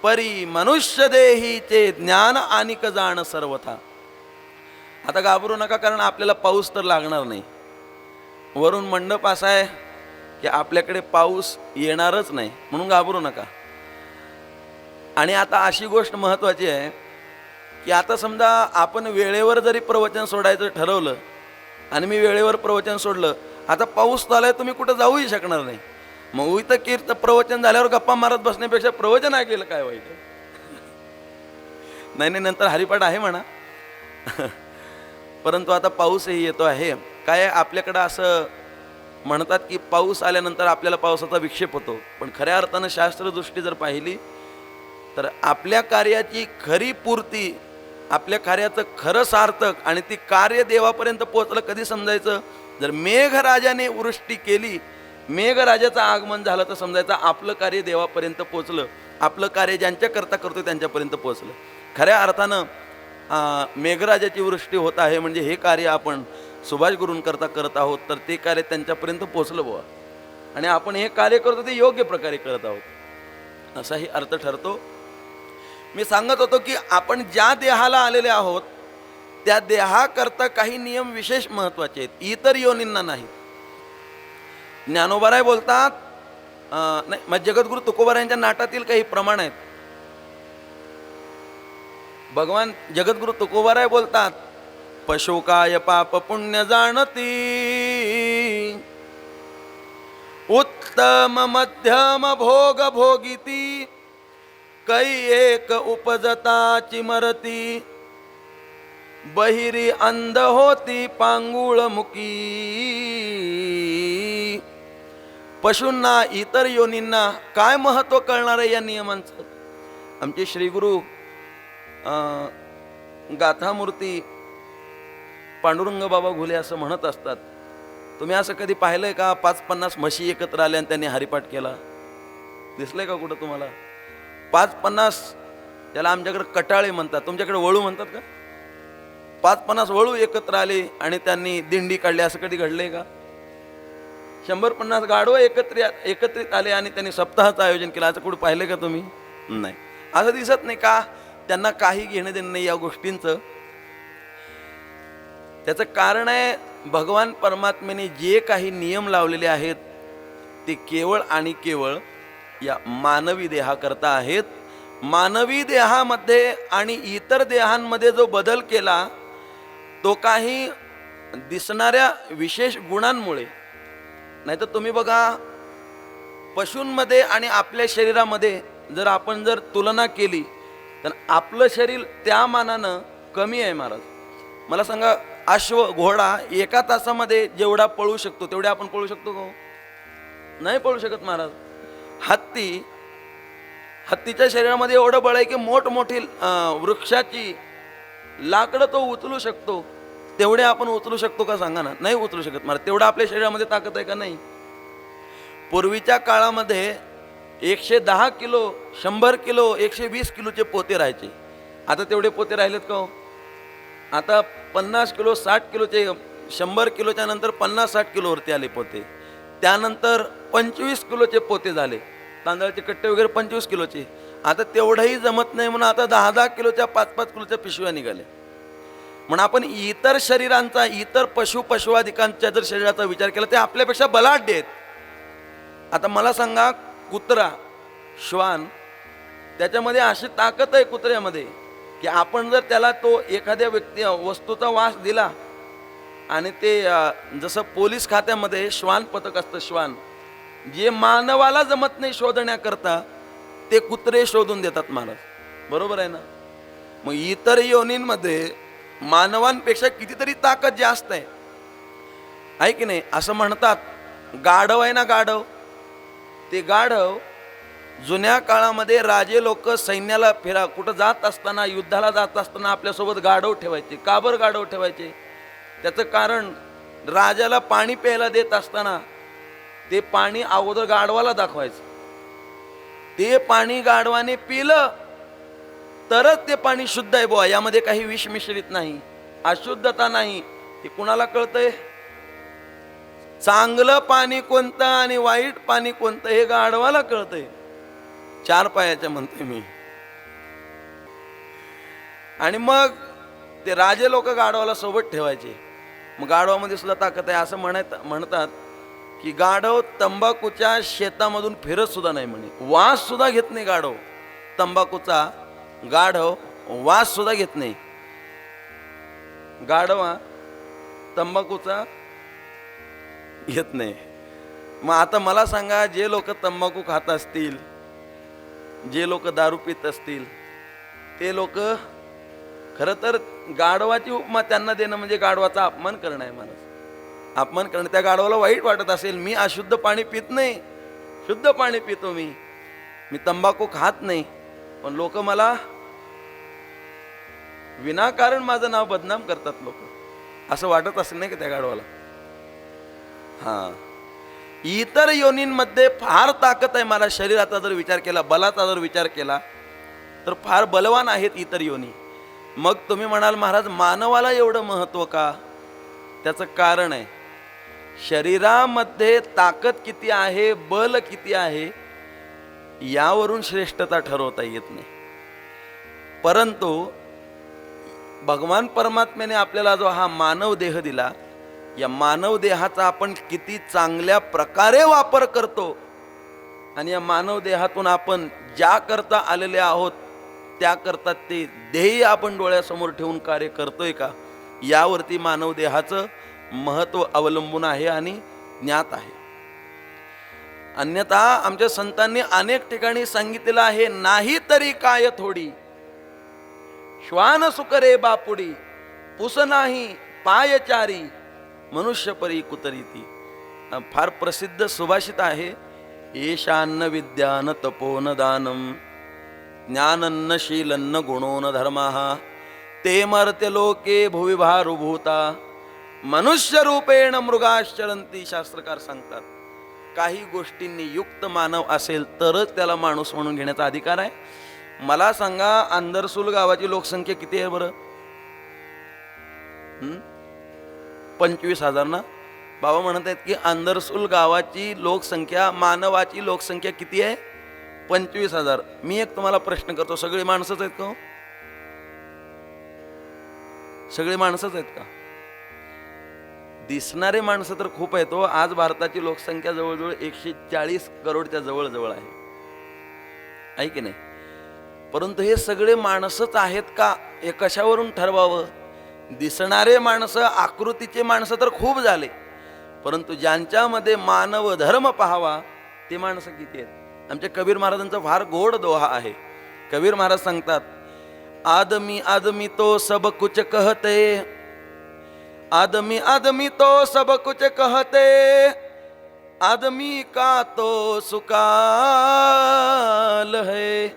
परी मनुष्य देहीचे ज्ञान आनिक जाण सर्वथा. आता घाबरू नका, कारण आपल्याला पाऊस तर लागणार नाही. वरून मंडप असा आहे की आपल्याकडे पाऊस येणारच नाही, म्हणून घाबरू नका. आणि आता अशी गोष्ट महत्त्वाची आहे की आता समजा आपण वेळेवर जरी प्रवचन सोडायचं ठरवलं आणि मी वेळेवर प्रवचन सोडलं, आता पाऊस चालू आहे, तुम्ही कुठं जाऊही शकणार नाही. मग इथं कीर्त प्रवचन झाल्यावर गप्पा मारत बसण्यापेक्षा प्रवचन ऐकलेलं काय वाईट? नाही, नंतर हरिपाठ आहे म्हणा. परंतु आता पाऊसही येतो आहे. काय आपल्याकडं असं म्हणतात की पाऊस आल्यानंतर आपल्याला पावसाचा विक्षेप होतो, पण खऱ्या अर्थानं शास्त्रदृष्टी जर पाहिली तर आपल्या कार्याची खरी पूर्ती, आपल्या कार्याचं खरं सार्थक आणि ती कार्य देवापर्यंत पोहोचलं कधी समजायचं? जर मेघराजाने वृष्टी केली, मेघराजाचं आगमन झालं तर समजायचं आपलं कार्य देवापर्यंत पोहोचलं, आपलं कार्य ज्यांच्याकरता करतो त्यांच्यापर्यंत पोहोचलं. खऱ्या अर्थानं मेघराजाची वृष्टी होत आहे म्हणजे हे कार्य आपण सुभाष गुरूंकरता करत आहोत, तर ते कार्य त्यांच्यापर्यंत पोहोचलं बुवा, आणि आपण हे कार्य करतो ते योग्य प्रकारे करत आहोत, असाही अर्थ ठरतो. मी सांगत होतो की आपण ज्या देहाला आलेले आहोत त्या देहाकरता काही नियम विशेष महत्त्वाचे आहेत, इतर योनींना नाही. ज्ञानोबाराय बोलतात, नाही मग जगद्गुरु तुकोबारायांच्या नाटातील काही प्रमाण आहेत. भगवान जगद्गुरु तुकोबाराय बोलतात, पशुकाय पाप पुण्य जाणती, उत्तम मध्यम भोग भोगिती, कै एक उपजताची मरती, बहिरी अंध होती पांगुळ मुकी. पशूंना इतर योनींना काय महत्व कळणार आहे या नियमांचं? आमचे श्रीगुरु गाथामूर्ती पांडुरंग बाबा घुले असं म्हणत असतात, तुम्ही असं कधी पाहिलंय का 5-50 म्हशी एकत्र आल्या आणि त्यांनी हरिपाठ केला? दिसलंय का कुठं तुम्हाला? 5-50, त्याला आमच्याकडे कटाळे म्हणतात, तुमच्याकडे वळू म्हणतात का? 5-50 वळू एकत्र आले आणि त्यांनी दिंडी काढली, असं कधी घडलंय का? 100-50 गाढवं एकत्रित आले आणि त्यांनी सप्ताहाचं आयोजन केलं, असं कुठं पाहिलं का तुम्ही? नाही. असं दिसत नाही का? त्यांना काही घेणं देणं नाही या गोष्टींचं. त्याचं कारण आहे, भगवान परमात्म्याने जे काही नियम लावलेले आहेत ते केवळ आणि केवळ या मानवी देहाकरता आहेत. मानवी देहामध्ये आणि इतर देहांमध्ये जो बदल केला तो काही दिसणाऱ्या विशेष गुणांमुळे. नाही तर तुम्ही बघा, पशूंमध्ये आणि आपल्या शरीरामध्ये जर आपण तुलना केली तर आपलं शरीर त्या मानानं कमी आहे महाराज. मला सांगा, अश्व घोडा एका तासामध्ये जेवढा पळू शकतो तेवढे आपण पळू शकतो का? नाही पळू शकत महाराज. हत्तीच्या शरीरामध्ये एवढं बळ आहे की मोठमोठी वृक्षाची लाकडं तो उचलू शकतो, तेवढे आपण उचलू शकतो का? सांगा ना. नाही उचलू शकत महाराज. तेवढं आपल्या शरीरामध्ये ताकद आहे का? नाही. पूर्वीच्या काळामध्ये 110 किलो, 100 किलो, 120 किलोचे पोते राहायचे. आता तेवढे पोते राहिलेत का हो? आता 50 किलो, 60 किलोचे, 100 किलोच्या नंतर 50-60 किलोवरती आले पोते. त्यानंतर 25 किलोचे पोते झाले, तांदळाचे कट्टे वगैरे 25 किलोचे. आता तेवढंही जमत नाही म्हणून आता 10-10 किलोच्या, 5-5 किलोच्या पिशव्या निघाले. म्हणून आपण इतर शरीरांचा, इतर पशुआदिकांच्या जर शरीराचा विचार केला ते आपल्यापेक्षा बलाढ्य आहेत. आता मला सांगा, कुत्रा, श्वान, त्याच्यामध्ये अशी ताकद आहे कुत्र्यामध्ये की आपण जर त्याला तो एखाद्या वस्तूचा वास दिला, आणि ते जसं पोलीस खात्यामध्ये श्वान पथक असतं, श्वान जे मानवाला जमत नाही शोधण्याकरता ते कुत्रे शोधून देतात महाराज. बरोबर आहे ना? मग इतर योनींमध्ये मानवांपेक्षा कितीतरी ताकद जास्त आहे की नाही? असं म्हणतात, गाढव आहे ना, गाढव, ते गाढव जुन्या काळामध्ये राजे लोक सैन्याला कुठं जात असताना, युद्धाला जात असताना आपल्यासोबत गाढव ठेवायचे. का बरं गाढव ठेवायचे? त्याचं कारण, राजाला पाणी प्यायला देत असताना ते पाणी अगोदर गाढवाला दाखवायचं. ते पाणी गाढवाने पिलं तरच ते पाणी शुद्ध आहे बुवा, यामध्ये काही विष मिश्रित नाही, अशुद्धता नाही. हे कुणाला कळतंय? चांगलं पाणी कोणतं आणि वाईट पाणी कोणतं हे गाढवाला कळतंय. 4 पायाच्या म्हणते मी. आणि मग ते राजे लोक गाढवाला सोबत ठेवायचे. मग गाढवामध्ये सुद्धा ताकद आहे. असं म्हणतात की गाढव तंबाखूच्या शेतामधून फिरत सुद्धा नाही म्हणे, वास सुद्धा घेत नाही गाढव तंबाखूचा. गाढव वास सुद्धा घेत नाही. गाढवा तंबाखूचा घेत नाही. मग आता मला सांगा, जे लोक तंबाखू खात असतील, जे लोक दारू पित असतील, ते लोक खरं तर गाढवाची उपमा त्यांना देणं म्हणजे गाढवाचा अपमान करणं आहे महाराज. अपमान करणं. त्या गाढवाला वाईट वाटत असेल, मी अशुद्ध पाणी पित नाही, शुद्ध पाणी पितो, मी तंबाखू खात नाही, पण लोक मला विनाकारण माझं नाव बदनाम करतात लोक, असं वाटत असेल नाही का त्या गाढवाला? हां. इतर योनींमध्ये फार ताकद आहे. मला शरीराचा जर विचार केला, बलाचा जर विचार केला तर फार बलवान आहेत इतर योनी. मग तुम्ही म्हणाल, महाराज मानवाला एवढं महत्त्व का? त्याचं कारण आहे, शरीरामध्ये ताकद किती आहे, बल किती आहे, यावरून श्रेष्ठता ठरवता येत नाही. परंतु भगवान परमात्म्याने आपल्याला जो हा मानव देह दिला, या मानव देहाचा आपण किती चांगल्या प्रकारे वापर करतो आणि या मानव देहातून आपण ज्या करता आलेले आहोत त्या करता ते ध्येय आपण डोळ्यासमोर ठेवून कार्य करतोय का, यावरती मानव देहाचं महत्व अवलंबून आहे आणि ज्ञात आहे. अन्यथा आमच्या संतांनी अनेक ठिकाणी सांगितलेलं आहे, नाही तरी काय थोडी श्वान सुकरे बापुडी, पुस नाही पायचारी मनुष्य परी कुतरीती. फार प्रसिद्ध सुभाषित आहे. येशान्न विद्यान तपोन दानम ज्ञानन्न शीलन्न गुणोन धर्मः ते मर्त्य लोके भुवि भारूभूता मनुष्य रूपेण मृगाश्चरंती. शास्त्रकार सांगतात, काही गोष्टींनी युक्त मानव असेल तरच त्याला माणूस म्हणून घेण्याचा अधिकार आहे. मला सांगा, अंदरसूल गावाची लोकसंख्या किती आहे बरं? 25,000 ना? बाबा म्हणत आहेत की अंदरसूल गावाची लोकसंख्या, मानवाची लोकसंख्या किती आहे? 25,000. मी एक तुम्हाला प्रश्न करतो, सगळी माणसंच आहेत का? सगळी माणसंच आहेत का? दिसणारे माणसं तर खूप आहेत. आज भारताची लोकसंख्या जवळजवळ 140 करोडच्या जवळ आहे की नाही? परंतु हे सगळे माणसंच आहेत का, हे कशावरून ठरवावं? दिसणारे माणसं, आकृतीचे माणसं तर खूप झाले, परंतु ज्यांच्यामध्ये मानव धर्म पाहावा ते माणसं किती आहेत? आमच्या कबीर महाराजांचा फार गोड दोहा आहे. कबीर महाराज सांगतात, आदमी आदमी तो सब कुछ कहते, आदमी आदमी तो सब कुछ कहते, आदमी का तो सुकाल है,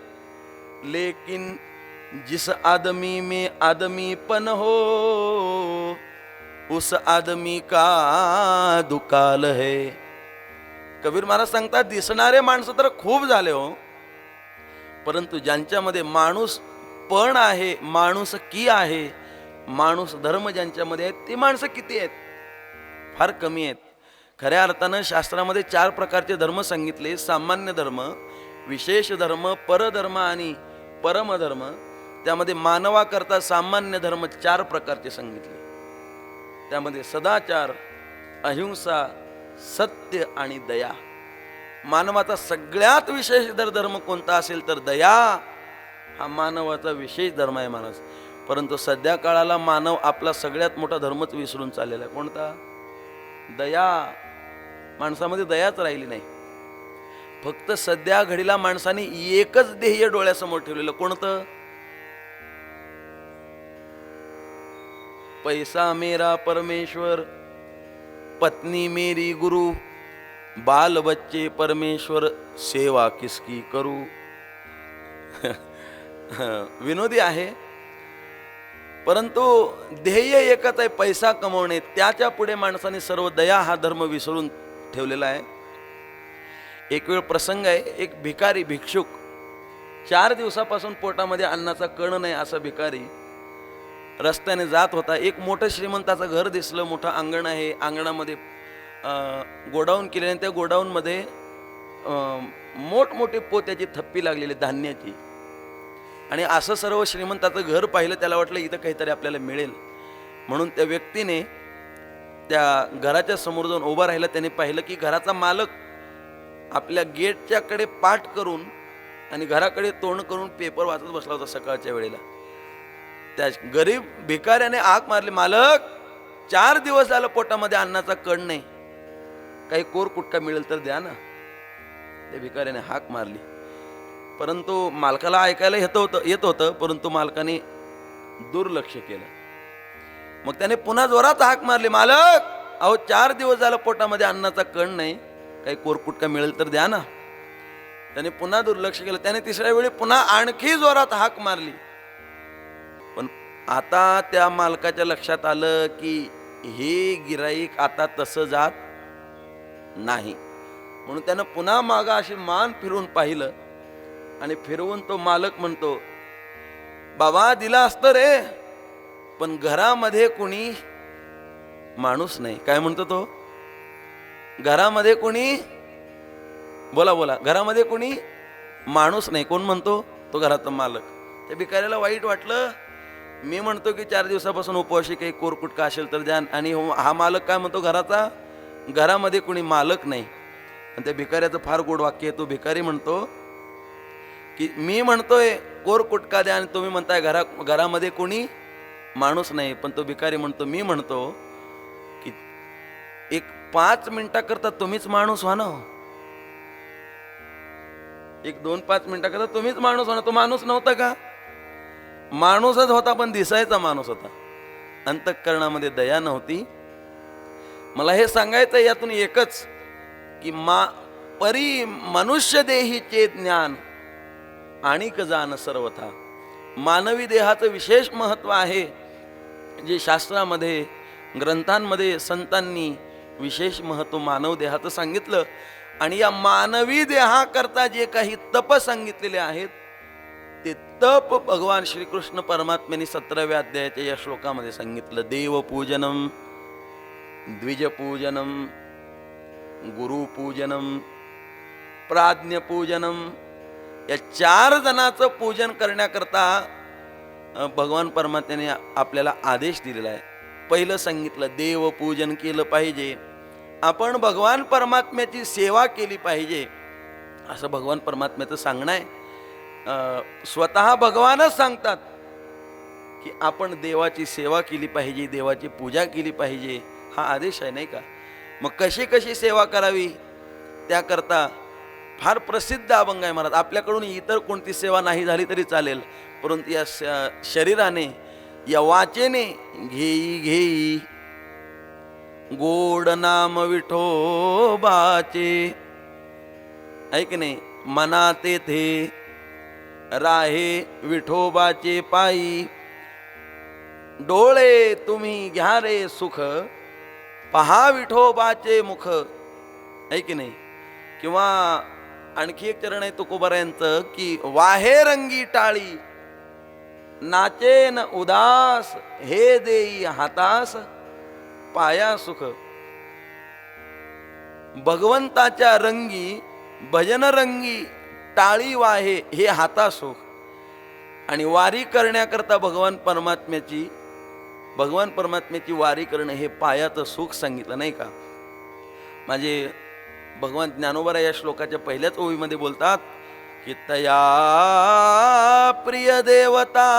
लेकिन जिस आदमी में आदमीपन हो उस आदमी का दुकाल है. कबीर महाराज सांगतात, दिसणारे माणसं तर खूप झाले हो, परंतु ज्यांच्यामध्ये माणूस पण आहे, माणूस की आहे, माणूस धर्म ज्यांच्यामध्ये आहे, ती माणसं किती आहेत? फार कमी आहेत. खऱ्या अर्थानं शास्त्रामध्ये 4 प्रकारचे धर्म सांगितले: सामान्य धर्म, विशेष धर्म, परधर्म आणि परमधर्म. त्यामध्ये मानवाकरता सामान्य धर्म 4 प्रकारचे सांगितले. त्यामध्ये सदाचार, अहिंसा, सत्य आणि दया. मानवाचा सगळ्यात विशेष धर्म कोणता असेल तर दया हा मानवाचा विशेष धर्म आहे महाराज. परंतु सध्या काळाला मानव आपला सगळ्यात मोठा धर्मच विसरून चाललेला आहे. कोणता? दया. माणसामध्ये दयाच राहिली नाही. फक्त सध्या घडीला माणसाने एकच ध्येय डोळ्यासमोर ठेवलेलं. कोणतं? पैसा मेरा परमेश्वर, पत्नी मेरी गुरु, बाल बच्चे परमेश्वर, सेवा किसकी करू. विनोदी आहे, परंतु ध्येय एकच आहे, पैसा कमवणे. त्याच्या पुढे माणसाने सर्व दया हा धर्म विसरून ठेवलेला आहे. एक वेळ प्रसंग आहे, एक भिकारी भिक्षुक 4 दिवसापासून पोटामध्ये अन्नाचा कण नाही असा भिकारी रस्त्याने जात होता. एक मोठं श्रीमंताचं घर दिसलं, मोठं अंगण आहे, अंगणामध्ये गोडाऊन केलेले, त्या गोडाऊनमध्ये मोठमोठे पोत्याची थप्पी लागलेली धान्याची. आणि असं सर्व श्रीमंताचं घर पाहिलं, त्याला वाटलं इथं काहीतरी आपल्याला मिळेल, म्हणून त्या व्यक्तीने त्या घराच्या समोर जाऊन उभा राहिला. त्याने पाहिलं की घराचा मालक आपल्या गेटच्याकडे पाठ करून आणि घराकडे तोंड करून पेपर वाचत बसला होता सकाळच्या वेळेला. त्या गरीब भिकाऱ्याने हाक मारली, मालक 4 दिवस झालं पोटामध्ये अन्नाचा कण नाही, काही कोर कुटका मिळेल तर द्या ना. त्या भिकाऱ्याने हाक मारली, परंतु मालकाला ऐकायला येत होतं, परंतु मालकाने दुर्लक्ष केलं. मग त्याने पुन्हा जोरात हाक मारली, मालक अहो 4 दिवस झालं पोटामध्ये अन्नाचा कण नाही, काही कोरकुटका मिळेल तर द्या ना. त्याने पुन्हा दुर्लक्ष केलं. त्याने 3ऱ्या वेळी पुन्हा आणखी जोरात हाक मारली. पण आता त्या मालकाच्या लक्षात आलं की हे गिराईक आता तसं जात नाही, म्हणून त्यानं पुन्हा मागं अशी मान फिरून पाहिलं आणि फिरवून तो मालक म्हणतो, बाबा दिला असतं रे, पण घरामध्ये कुणी माणूस नाही. काय म्हणतो तो? घरामध्ये कोणी, बोला बोला, घरामध्ये कोणी माणूस नाही. कोण म्हणतो? तो घराचा मालक. त्या भिकाऱ्याला वाईट वाटलं. मी म्हणतो की 4 दिवसापासून उपवाशी, काही कोरकुटका असेल तर द्या. आणि हा मालक काय म्हणतो? घराचा, घरामध्ये कोणी मालक नाही. आणि त्या भिकाऱ्याचं फार गोड वाक्य आहे. तो भिकारी म्हणतो की मी म्हणतोय कोरकुटका द्या आणि तुम्ही म्हणताय घरामध्ये कोणी माणूस नाही. पण तो भिकारी म्हणतो, मी म्हणतो की एक 5 मिनिटाकरता तुम्हीच माणूस व्हा ना. एक 2-5 मिनिटाकरता तुम्हीच माणूस व्हा ना. तो माणूस नव्हता का? माणूसच होता, पण दिसायचा माणूस होता. अंतःकरणामध्ये दया नव्हती. मला हे सांगायचं यातून एकच की परी मनुष्य देहीचे ज्ञान आणिक जाण सर्वथा. मानवी देहाचं विशेष महत्व आहे, जे शास्त्रामध्ये, ग्रंथांमध्ये संतांनी विशेष महत्व मानव देहाचं सांगितलं. आणि या मानवी देहाकरता जे काही तप सांगितलेले आहेत, ते तप भगवान श्रीकृष्ण परमात्म्यांनी 17व्या अध्यायाच्या या श्लोकामध्ये सांगितलं. देवपूजनम, द्विजपूजनम, गुरुपूजनम, प्राज्ञपूजनम, या 4 जणांचं पूजन करण्याकरता भगवान परमात्म्याने आपल्याला आदेश दिलेला आहे. पहिलं सांगितलं देवपूजन केलं पाहिजे. आपण भगवान परमात्म्याची सेवा केली पाहिजे, असं भगवान परमात्म्याचं सांगणं आहे. स्वतः भगवानच सांगतात की आपण देवाची सेवा केली पाहिजे, देवाची पूजा केली पाहिजे. हा आदेश आहे, नाही का? मग कशी कशी सेवा करावी त्याकरता फार प्रसिद्ध अभंग आहे महाराज. आपल्याकडून इतर कोणती सेवा नाही झाली तरी चालेल, परंतु या शरीराने, या वाचेने घेई घेई गोड नाम विठोबाचे, आहे की नाही? मना तेथे राहे विठोबाचे पायी, डोळे तुम्ही घ्या रे सुख, पहा विठोबाचे मुख, आहे की नाही? किंवा आणखी एक चरण आहे तुकोबारायांचं की वाहे रंगी टाळी, नाचेन उदास, हे देई हातास पाया सुख. भगवंताच्या रंगी, भजन रंगी टाळी वाहे, हे हाता सुख. आणि वारी करण्याकरता भगवान परमात्म्याची वारी करणं हे पायाचं सुख सांगितलं, नाही का? माझे भगवान ज्ञानोबा या श्लोकाच्या पहिल्याच ओळीमध्ये बोलतात की तया प्रिय देवता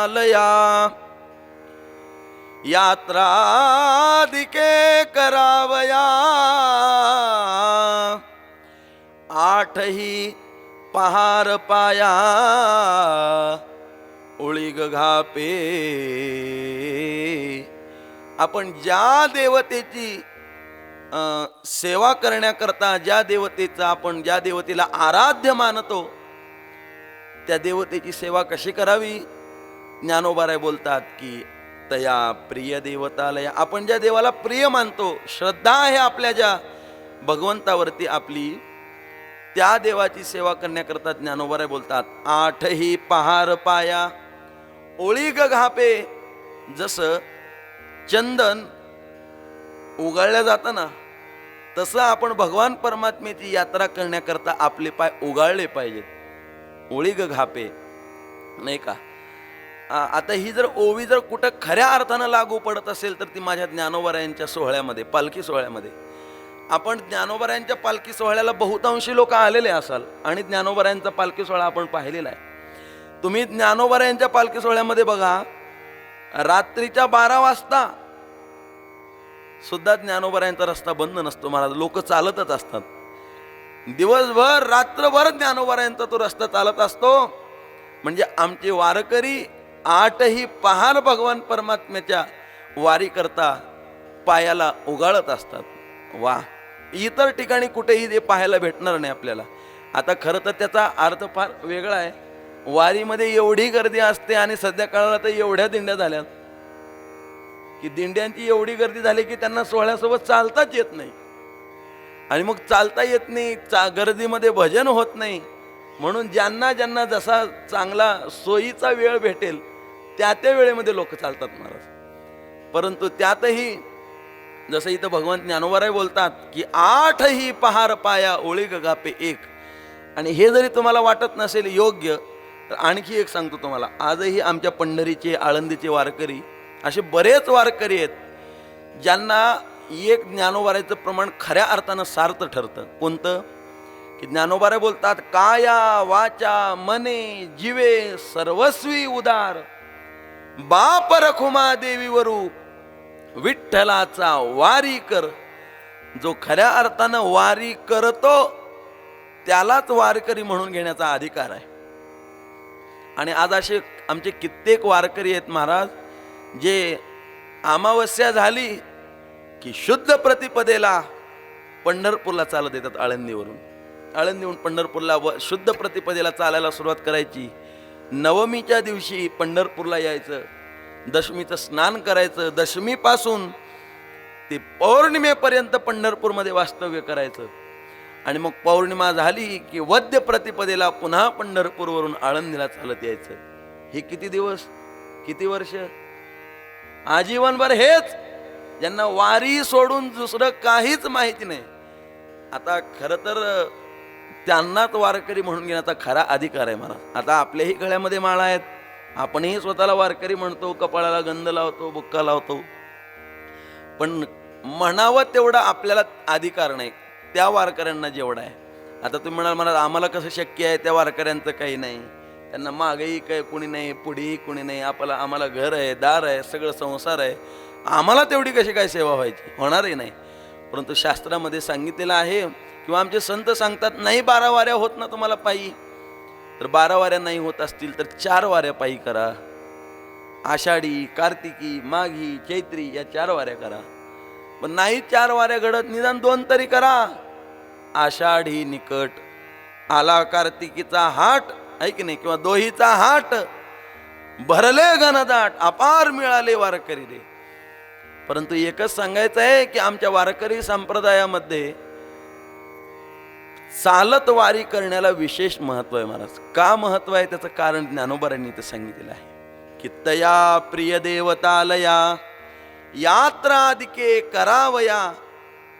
लया यात्रादिके करावया, आठही पहार पाया ओळीग घापे. आपण ज्या देवतेची सेवा करण्याकरता, ज्या देवतेला आराध्य मानतो, त्या देवतेची सेवा कशी करावी? ज्ञानोबाराय बोलतात की तया प्रिय देवतालया. आपण ज्या देवाला प्रिय मानतो, श्रद्धा आहे आपल्या ज्या भगवंतावरती आपली, त्या देवाची सेवा करण्याकरता ज्ञानोबाराय बोलतात आठही पहार पाया ओळीग घापे. जसं चंदन उगाळल्या जातं ना, तसं आपण भगवान परमात्म्याची यात्रा करण्याकरता आपले पाय उगाळले पाहिजेत. ओळीग घापे, नाही का? आता ही जर ओवी जर कुठं खऱ्या अर्थानं लागू पडत असेल तर ती माझ्या ज्ञानोबारायांच्या सोहळ्यामध्ये, पालखी सोहळ्यामध्ये. आपण ज्ञानोबारायांच्या पालखी सोहळ्याला बहुतांशी लोक आलेले असाल आणि ज्ञानोबारायांचा पालखी सोहळा आपण पाहिलेला आहे. तुम्ही ज्ञानोबारायांच्या पालखी सोहळ्यामध्ये बघा, रात्रीच्या 12 वाजता सुद्धा ज्ञानोबारायांचा रस्ता बंद नसतो महाराज. लोक चालतच असतात. दिवसभर रात्रभर ज्ञानोबारायांचा तो रस्ता चालत असतो. म्हणजे आमचे वारकरी आठही पहार भगवान परमात्म्याच्या वारी करता पायाला उगाळत असतात. वा, इतर ठिकाणी कुठेही ते पाहायला भेटणार नाही आपल्याला. आता खरं तर त्याचा अर्थ फार वेगळा आहे. वारीमध्ये एवढी गर्दी असते आणि सध्या काळाला तर एवढ्या दिंड्या झाल्या की दिंड्यांची एवढी गर्दी झाली की त्यांना सोहळ्यासोबत चालताच येत नाही. आणि मग चालता येत नाही, गर्दीमध्ये भजन होत नाही. म्हणून ज्यांना ज्यांना जसा चांगला सोयीचा वेळ भेटेल त्या वेळेमध्ये लोक चालतात महाराज. परंतु त्यातही जसं इथं भगवंत ज्ञानोबाराय बोलतात की 8ही पहार पाया ओळीग गापे एक. आणि हे जरी तुम्हाला वाटत नसेल योग्य, तर आणखी एक सांगतो तुम्हाला. आजही आमच्या पंढरीचे, आळंदीचे वारकरी असे बरेच वारकरी आहेत ज्यांना एक ज्ञानोबारायचं प्रमाण खऱ्या अर्थानं सार्थ ठरतं. कोणतं? की ज्ञानोबाराय बोलतात, काया वाचा मने जीवे सर्वस्वी उदार, बाप रखुमा देवीवरू विठ्ठलाचा वारी कर. जो खऱ्या अर्थानं वारी करतो त्यालाच वारकरी म्हणून घेण्याचा अधिकार आहे. आणि आज असे आमचे कित्येक वारकरी आहेत महाराज, जे अमावस्या झाली की शुद्ध प्रतिपदेला पंढरपूरला चालत येतात. आळंदीहून पंढरपूरला शुद्ध प्रतिपदेला चालायला सुरुवात करायची. नवमीच्या दिवशी पंढरपूरला यायचं, दशमीचं स्नान करायचं, दशमीपासून ते पौर्णिमेपर्यंत पंढरपूरमध्ये वास्तव्य करायचं. आणि मग पौर्णिमा झाली की वद्य प्रतिपदेला पुन्हा पंढरपूरवरून आळंदीला चालत यायचं. हे किती दिवस, किती वर्ष? आजीवनभर हेच, ज्यांना वारी सोडून दुसरं काहीच माहिती नाही. आता खरं तर त्यांनाच वारकरी म्हणून घेण्याचा खरा अधिकार आहे मला. आता आपल्याही गळ्यामध्ये माळा आहेत, आपणही स्वतःला वारकरी म्हणतो, कपाळाला गंध लावतो, बुक्का लावतो, पण म्हणावं तेवढा आपल्याला अधिकार नाही त्या वारकऱ्यांना जेवढा आहे. आता तुम्ही म्हणाल मला आम्हाला कसं शक्य आहे, त्या वारकऱ्यांचं काही नाही, त्यांना मागेही काही कुणी नाही, पुढेही कुणी नाही, आम्हाला घर आहे, दार आहे, सगळं संसार आहे, आम्हाला तेवढी कशी काय सेवा व्हायची? होणारही नाही. परंतु शास्त्रामध्ये सांगितलेलं आहे किंवा आमचे संत सांगतात, नाही 12 वाऱ्या होत ना तुम्हाला पायी, तर 12 वाऱ्या नाही होत असतील तर 4 वाऱ्या पायी करा. आषाढी, कार्तिकी, माघी, चैत्री या 4 वाऱ्या करा. पण नाही 4 वाऱ्या घडत, निदान 2 तरी करा. आषाढी निकट, आला कार्तिकीचा हाट आहे की नाही, किंवा दोहीचा हाट, भरले घनदाट, अपार मिळाले वारकरी रे. परंतु एकच सांगायचं आहे की आमच्या वारकरी संप्रदायामध्ये चालत वारी करण्याला विशेष महत्व आहे महाराज. का महत्व आहे त्याचं कारण ज्ञानोबारांनी इथं सांगितलेलं आहे. कित्तया प्रिय देवतालया यात्रादिके करावया,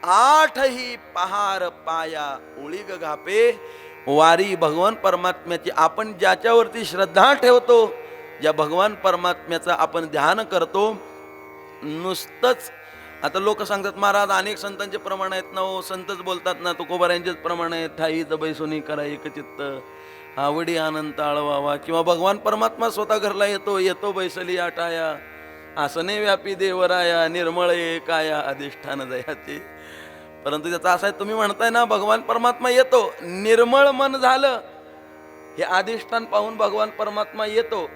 8ही पहार पाया ओळीग घापे. वारी भगवान परमात्म्याची, आपण ज्याच्यावरती श्रद्धा ठेवतो, ज्या भगवान परमात्म्याचं आपण ध्यान करतो, नुसतंच आता लोक सांगतात महाराज अनेक संतांचे प्रमाण आहेत ना, हो संतच बोलतात ना, तुकोबारायांचेच प्रमाण आहेत, ठाई बैसोनी करा एकचित्त, आवडी आनंद आळवावा, किंवा भगवान परमात्मा स्वतः घरला येतो बैसली आटाया, आसने व्यापी देवराया, निर्मळ काया अधिष्ठान दयाचे. परंतु त्याचा असा आहे, तुम्ही म्हणताय ना भगवान परमात्मा येतो, निर्मळ मन झालं हे अधिष्ठान पाहून भगवान परमात्मा येतो,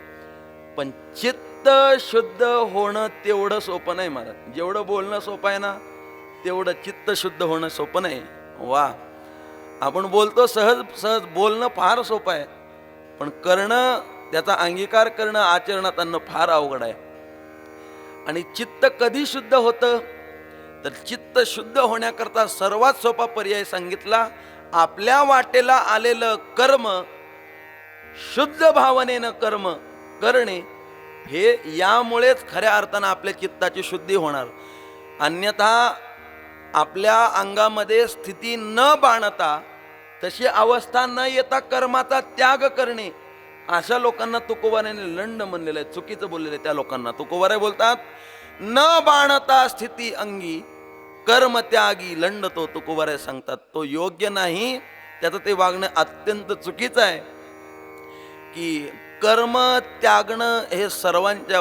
पण चित्त शुद्ध होणं तेवढं सोपं नाही महाराज. जेवढं बोलणं सोपं आहे ना, तेवढं चित्त शुद्ध होणं सोपं नाही. वा, आपण बोलतो सहज सहज, बोलणं फार सोपं आहे, पण करणं, त्याचा अंगीकार करणं, आचरणात आणणं फार अवघड आहे. आणि चित्त कधी शुद्ध होतं, तर चित्त शुद्ध होण्याकरता सर्वात सोपा पर्याय सांगितला, आपल्या वाटेला आलेलं कर्म शुद्ध भावनेनं कर्म करणे, हे यामुळेच खऱ्या अर्थानं आपल्या चित्ताची शुद्धी होणार. अन्यथा आपल्या अंगामध्ये स्थिती न बाणता, तशी अवस्था न येता कर्माचा त्याग करणे, अशा लोकांना तुकोबाराने लंड म्हणलेलं आहे, चुकीचं बोललेलं आहे. त्या लोकांना तुकोबाराय बोलतात, न बाणता स्थिती अंगी कर्म त्यागी लंडतो. तुकोबाराय सांगतात तो योग्य नाही, त्याचं ते वागणं अत्यंत चुकीचं आहे. की कर्म त्यागणं हे सर्वांच्या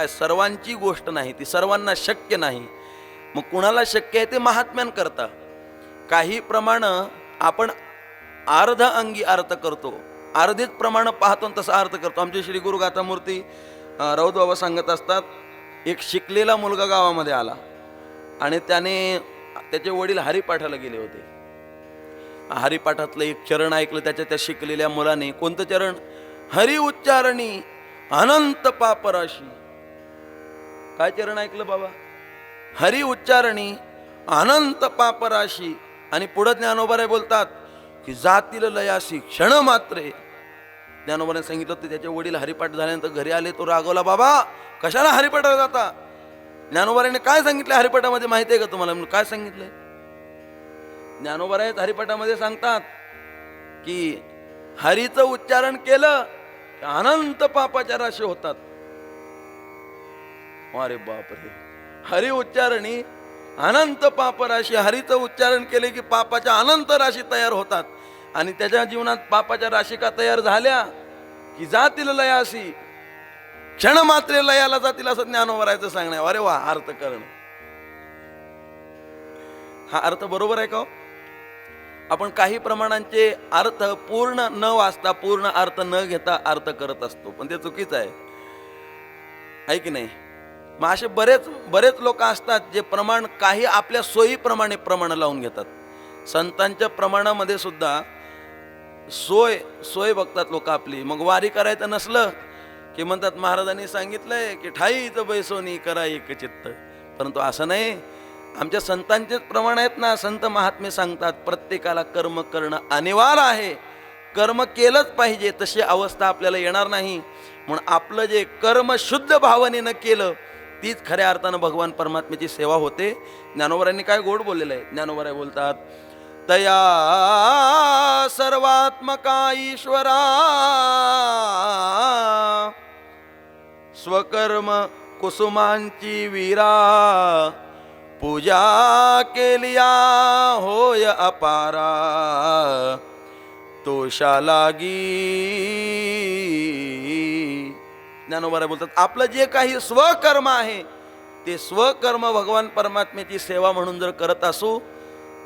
सर्वांची गोष्ट नाही, ती सर्वांना शक्य नाही. मग कुणाला शक्य आहे ते महात्म्यांकरता. काही प्रमाण आपण अर्ध अंगी अर्थ करतो, अर्धेच प्रमाण पाहतो तसा अर्थ करतो. आमचे श्री गुरु गाथामूर्ती राऊत बाबा सांगत असतात, एक शिकलेला मुलगा गावामध्ये आला आणि त्याचे वडील हरिपाठाला गेले होते. हरिपाठातलं एक चरण ऐकलं त्या शिकलेल्या मुलाने. कोणतं चरण? हरि उच्चारणी अनंत पापराशी. काय चरण ऐकलं बाबा? हरि उच्चारणी अनंत पापराशी. आणि पुढे ज्ञानोबाराय बोलतात की जातील लयासी क्षण मात्रे. ज्ञानोबाने सांगितलं होतं, त्याचे वडील हरिपाठ झाल्यानंतर घरी आले, तो रागवला, बाबा कशाला हरिपाठाला जाता? ज्ञानोबारांनी काय सांगितलं हरिपाठामध्ये माहिती आहे का तुम्हाला? म्हणून काय सांगितलंय? ज्ञानोबाराय हरिपाठामध्ये सांगतात की हरीचं उच्चारण केलं की अनंत पापाच्या राशी होतात. अरे बापरे, हरी उच्चारणी अनंत पाप राशी. हरीचं उच्चारण केले की पापाच्या अनंत राशी तयार होतात. आणि त्याच्या जीवनात पापाच्या राशी का तयार झाल्या की जातील लयासी, क्षण मात्रे लयाला जातील, असं ज्ञानोबारायचं सांगणं. अरे वा, अर्थ करणं. हा अर्थ बरोबर आहे का हो? आपण काही प्रमाणांचे अर्थ पूर्ण न वाचता, पूर्ण अर्थ न घेता अर्थ करत असतो, पण ते चुकीचं आहे की नाही? मग असे बरेच लोक असतात जे प्रमाण काही आपल्या सोयीप्रमाणे प्रमाण लावून घेतात. संतांच्या प्रमाणामध्ये सुद्धा सोय बघतात लोक आपली. मग वारी करायचं नसलं की म्हणतात महाराजांनी सांगितलंय की ठाईच बैसोनी करा एक चित्त. परंतु असं नाही. आमच्या संतांचेच प्रमाण आहेत ना. संत महात्मे सांगतात प्रत्येकाला कर्म करणं अनिवार्य आहे, कर्म केलंच पाहिजे. तशी अवस्था आपल्याला येणार नाही. म्हणून आपलं जे कर्म शुद्ध भावनेनं केलं तीच खऱ्या अर्थानं भगवान परमात्म्याची सेवा होते. ज्ञानोबारांनी काय गोड बोललेलं आहे. ज्ञानोबाराय बोलतात, तया सर्वात्मका ईश्वरा स्वकर्म कुसुमांची वीरा, पूजा केलिया होय अपारा, तोषा लागी. ज्ञानोबाराय बोलतात आपलं जे काही स्वकर्म आहे ते स्वकर्म भगवान परमात्म्याची सेवा म्हणून जर करत असू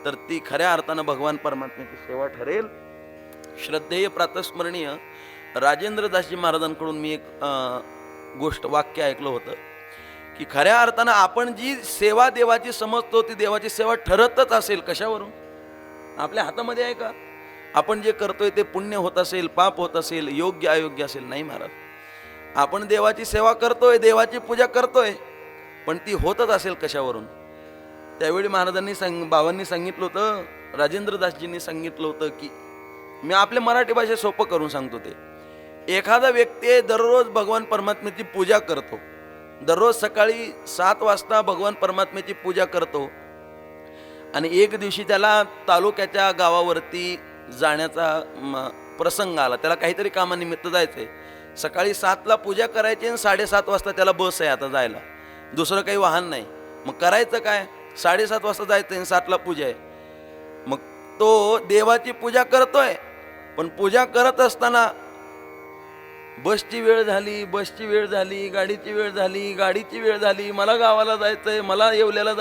तर ती खऱ्या अर्थानं भगवान परमात्म्याची सेवा ठरेल. श्रद्धेय प्रातस्मरणीय राजेंद्रदासजी महाराजांकडून मी एक वाक्य ऐकलं होतं की खऱ्या अर्थानं आपण जी सेवा देवाची समजतो ती देवाची सेवा ठरतच असेल. कशावरून? आपल्या हातामध्ये आहे का? आपण जे करतोय ते पुण्य होत असेल, पाप होत असेल, योग्य अयोग्य असेल? नाही महाराज. आपण देवाची सेवा करतोय, देवाची पूजा करतोय, पण ती होतच असेल कशावरून? त्यावेळी महाराजांनी बाबांनी सांगितलं होतं, राजेंद्रदासजींनी सांगितलं होतं की मी आपल्या मराठी भाषेत सोपं करून सांगतो. ते एखादा व्यक्ती दररोज भगवान परमात्म्याची पूजा करतो, दररोज सकाळी 7 वाजता भगवान परमात्म्याची पूजा करतो, आणि एक दिवशी त्याला तालुक्याच्या गावावरती जाण्याचा प्रसंग आला. त्याला काहीतरी कामानिमित्त जायचंय. सकाळी 7ला पूजा करायची आणि 7:30 वाजता त्याला बस आहे आता जायला, दुसरं काही वाहन नाही. मग करायचं काय? 7:30 वाजता जायचं आणि 7ला पूजा आहे. मग तो देवाची पूजा करतोय, पण पूजा करत असताना बसची वेळ झाली, गाडीची वेळ झाली, मला गावाला जायचंय, मला येवल्याला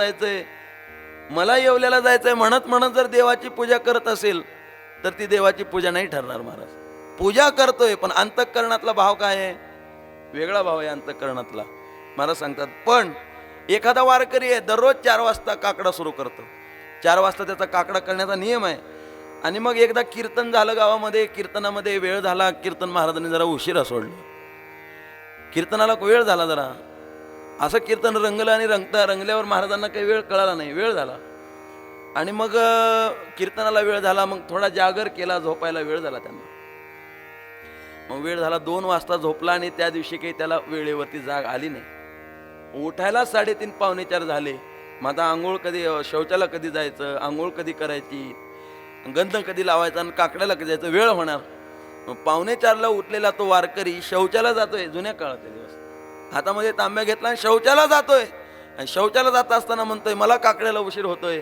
जायचंय म्हणत जर देवाची पूजा करत असेल तर ती देवाची पूजा नाही ठरणार महाराज. पूजा करतोय पण अंतःकरणातला भाव काय आहे? वेगळा भाव आहे अंतःकरणातला. महाराज सांगतात पण एखादा वारकरी आहे दररोज 4 वाजता काकडा सुरू करतो. 4 वाजता त्याचा काकडा करण्याचा नियम आहे. आणि मग एकदा कीर्तन झालं गावामध्ये, कीर्तनामध्ये वेळ झाला, कीर्तन महाराजांनी जरा उशिरा सोडलं, कीर्तनाला वेळ झाला जरा, असं कीर्तन रंगलं आणि रंगल्यावर महाराजांना काही वेळ कळाला नाही, वेळ झाला. आणि मग कीर्तनाला वेळ झाला, मग थोडा जागर केला, झोपायला वेळ झाला त्यांना. मग वेळ झाला 2 वाजता झोपला आणि त्या दिवशी काही त्याला वेळेवरती जाग आली नाही. उठायला 3:30 पावणे 4 झाले. मग आता आंघोळ कधी, शौचाला कधी जायचं, आंघोळ कधी करायची, गंध कधी लावायचा आणि काकड्याला कधी जायचं, वेळ होणार. मग 3:45ला उठलेला तो वारकरी शौचाला जातोय. जुन्या काळातले दिवस. हातामध्ये तांब्या घेतला आणि शौचाला जातोय. आणि शौचाला जात असताना म्हणतोय मला काकड्याला उशीर होतोय.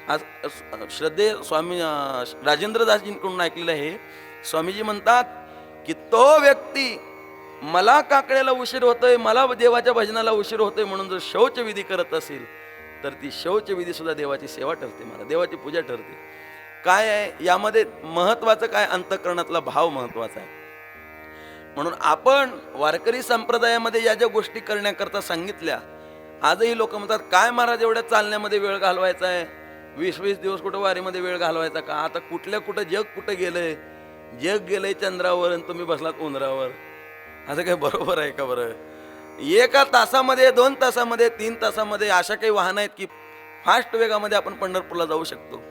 आज श्रद्धेय स्वामी राजेंद्रदासजींकडून ऐकलेलं आहे. स्वामीजी म्हणतात की तो व्यक्ती मला काकड्याला उशीर होतोय, मला देवाच्या भजनाला उशीर होतोय म्हणून जर शौचविधी करत असेल तर ती शौचविधी सुद्धा देवाची सेवा ठरते, मला देवाची पूजा ठरते. काय आहे यामध्ये महत्वाचं? काय? अंतःकरणातला भाव महत्वाचा आहे. म्हणून आपण वारकरी संप्रदायामध्ये या ज्या गोष्टी करण्याकरता सांगितल्या, आजही लोक म्हणतात काय महाराज एवढ्या चालण्यामध्ये वेळ घालवायचा आहे, 20-20 दिवस कुठं वारीमध्ये वेळ घालवायचा का? आता कुठं जग कुठं गेलंय? जग गेलंय चंद्रावर आणि तुम्ही बसलात उंदरावर. असं काही बरोबर आहे का बरं? 1 तासामध्ये, 2 तासामध्ये, 3 तासामध्ये अशा काही वाहनं आहेत की फास्ट वेगामध्ये आपण पंढरपूरला जाऊ शकतो.